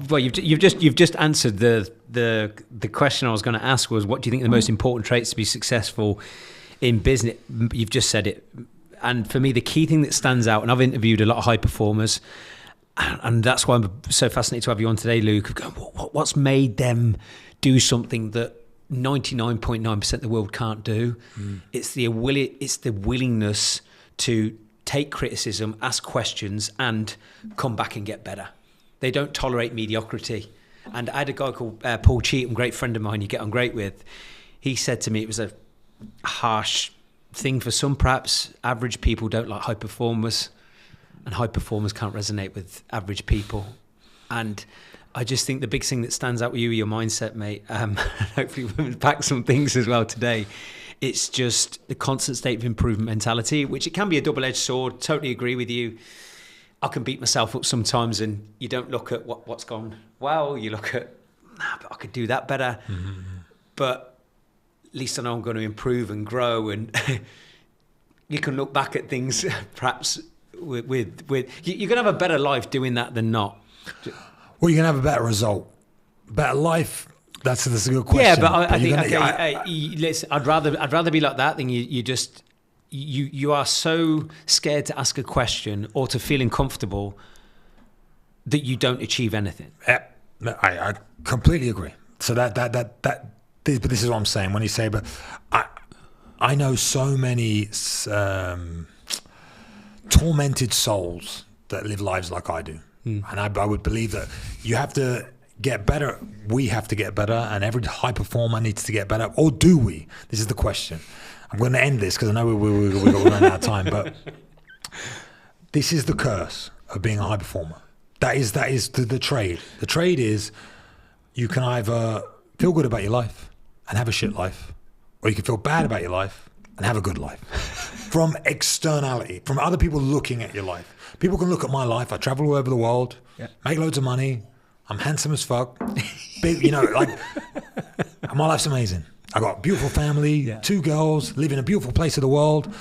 Well, you've just answered the question I was going to ask was, what do you think are the most important traits to be successful in business? You've just said it. And for me, the key thing that stands out, and I've interviewed a lot of high performers, and that's why I'm so fascinated to have you on today, Luke. What's made them do something that 99.9% of the world can't do? It's the willingness to take criticism, ask questions, and come back and get better. They don't tolerate mediocrity. And I had a guy called Paul Cheatham, great friend of mine you get on great with. He said to me, it was a harsh thing for some, perhaps. Average people don't like high performers, and high performers can't resonate with average people. And I just think the big thing that stands out with you, your mindset, mate, hopefully we'll unpack some things as well today. It's just the constant state of improvement mentality, which it can be a double-edged sword. Totally agree with you. I can beat myself up sometimes, and you don't look at what's gone well. You look at, but I could do that better. But at least I know I'm going to improve and grow. And you can look back at things perhaps with you're going to have a better life doing that than not. Well, you're going to have a better result, better life. That's a good question. Yeah, but I think listen, I'd rather be like that than you just. You are so scared to ask a question or to feel uncomfortable that you don't achieve anything. Yeah, I completely agree. So but this is what I'm saying when you say, but I know so many tormented souls that live lives like I do, and I would believe that you have to get better. We have to get better, and every high performer needs to get better, or do we? This is the question. I'm going to end this because I know we're going to run out of time, but this is the curse of being a high performer. That is the trade. The trade is you can either feel good about your life and have a shit life, or you can feel bad about your life and have a good life. From externality, from other people looking at your life. People can look at my life. I travel all over the world, make loads of money. I'm handsome as fuck. Big, my life's amazing. I got a beautiful family, 2 girls, live in a beautiful place of the world.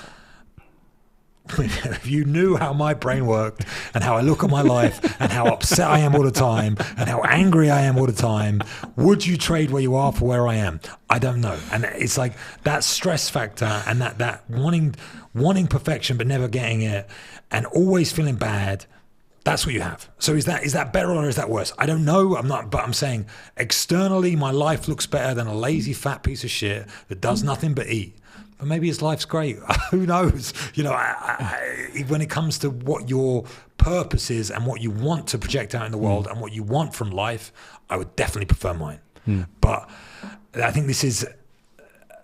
If you knew how my brain worked and how I look at my life and how upset I am all the time and how angry I am all the time, would you trade where you are for where I am? I don't know. And it's like that stress factor and that wanting perfection but never getting it and always feeling bad That's what you have. So is that better or is that worse? I don't know. But I'm saying externally, my life looks better than a lazy fat piece of shit that does nothing but eat. But maybe his life's great. Who knows? You know, when it comes to what your purpose is and what you want to project out in the world and what you want from life, I would definitely prefer mine. But I think this is,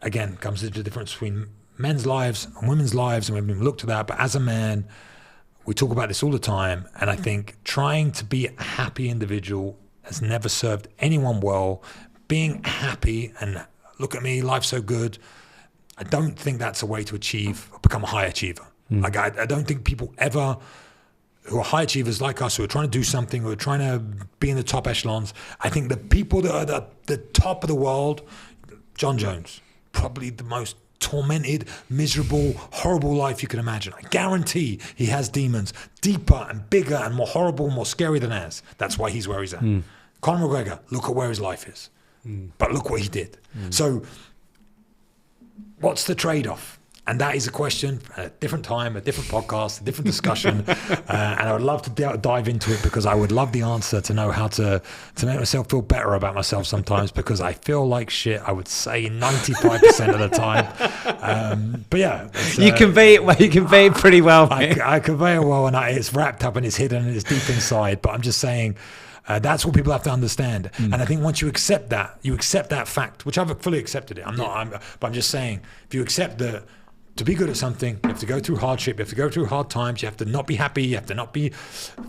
again, comes to the difference between men's lives and women's lives, and we've looked at that. But as a man, we talk about this all the time, and I think trying to be a happy individual has never served anyone well. Being happy and look at me, life's so good, I don't think that's a way to become a high achiever. Like I don't think people ever who are high achievers like us, who are trying to do something, who are trying to be in the top echelons, I think the people that are the top of the world, John Jones, probably the most tormented, miserable, horrible life you can imagine. I guarantee he has demons deeper and bigger and more horrible, more scary than ours. That's why he's where he's at. Conor McGregor, look at where his life is. But look what he did. So what's the trade-off? And that is a question at a different time, a different podcast, a different discussion. And I would love to dive into it because I would love the answer to know how to make myself feel better about myself sometimes, because I feel like shit, I would say 95% of the time. But yeah. You convey it well. You convey it pretty well. I convey it well, and it's wrapped up and it's hidden and it's deep inside. But I'm just saying, that's what people have to understand. And I think once you accept that fact, which I've fully accepted it. But I'm just saying, if you accept that, to be good at something, you have to go through hardship, you have to go through hard times, you have to not be happy, you have to not be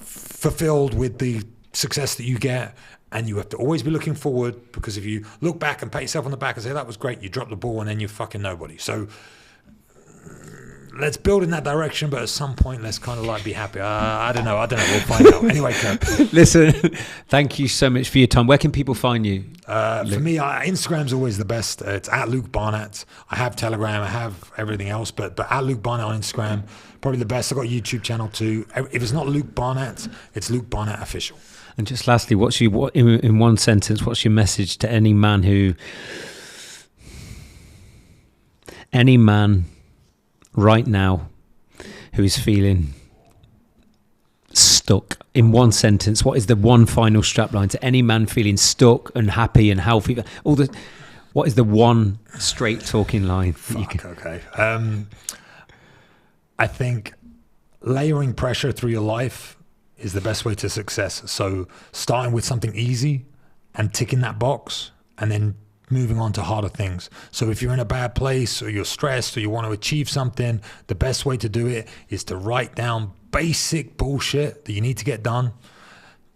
fulfilled with the success that you get, and you have to always be looking forward, because if you look back and pat yourself on the back and say, that was great, you dropped the ball and then you're fucking nobody. So let's build in that direction, but at some point, let's kind of like be happy. I don't know. We'll find out. Anyway, Kirk. Listen, thank you so much for your time. Where can people find you? For me, Instagram's always the best. It's at Luke Barnatt. I have Telegram. I have everything else, but at Luke Barnatt on Instagram, probably the best. I've got a YouTube channel too. If it's not Luke Barnatt, it's Luke Barnatt Official. And just lastly, in one sentence, what's your message to any man right now who is feeling stuck? In one sentence, what is the one final strapline to any man feeling stuck, unhappy and healthy? What is the one straight talking line? Okay. I think layering pressure through your life is the best way to success. So starting with something easy and ticking that box, and then moving on to harder things. So if you're in a bad place, or you're stressed, or you want to achieve something, the best way to do it is to write down basic bullshit that you need to get done,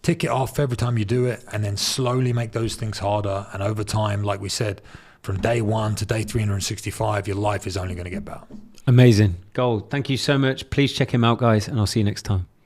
tick it off every time you do it, and then slowly make those things harder. And over time, like we said, from day 1 to day 365, your life is only going to get better. Amazing. Gold. Thank you so much. Please check him out, guys, and I'll see you next time.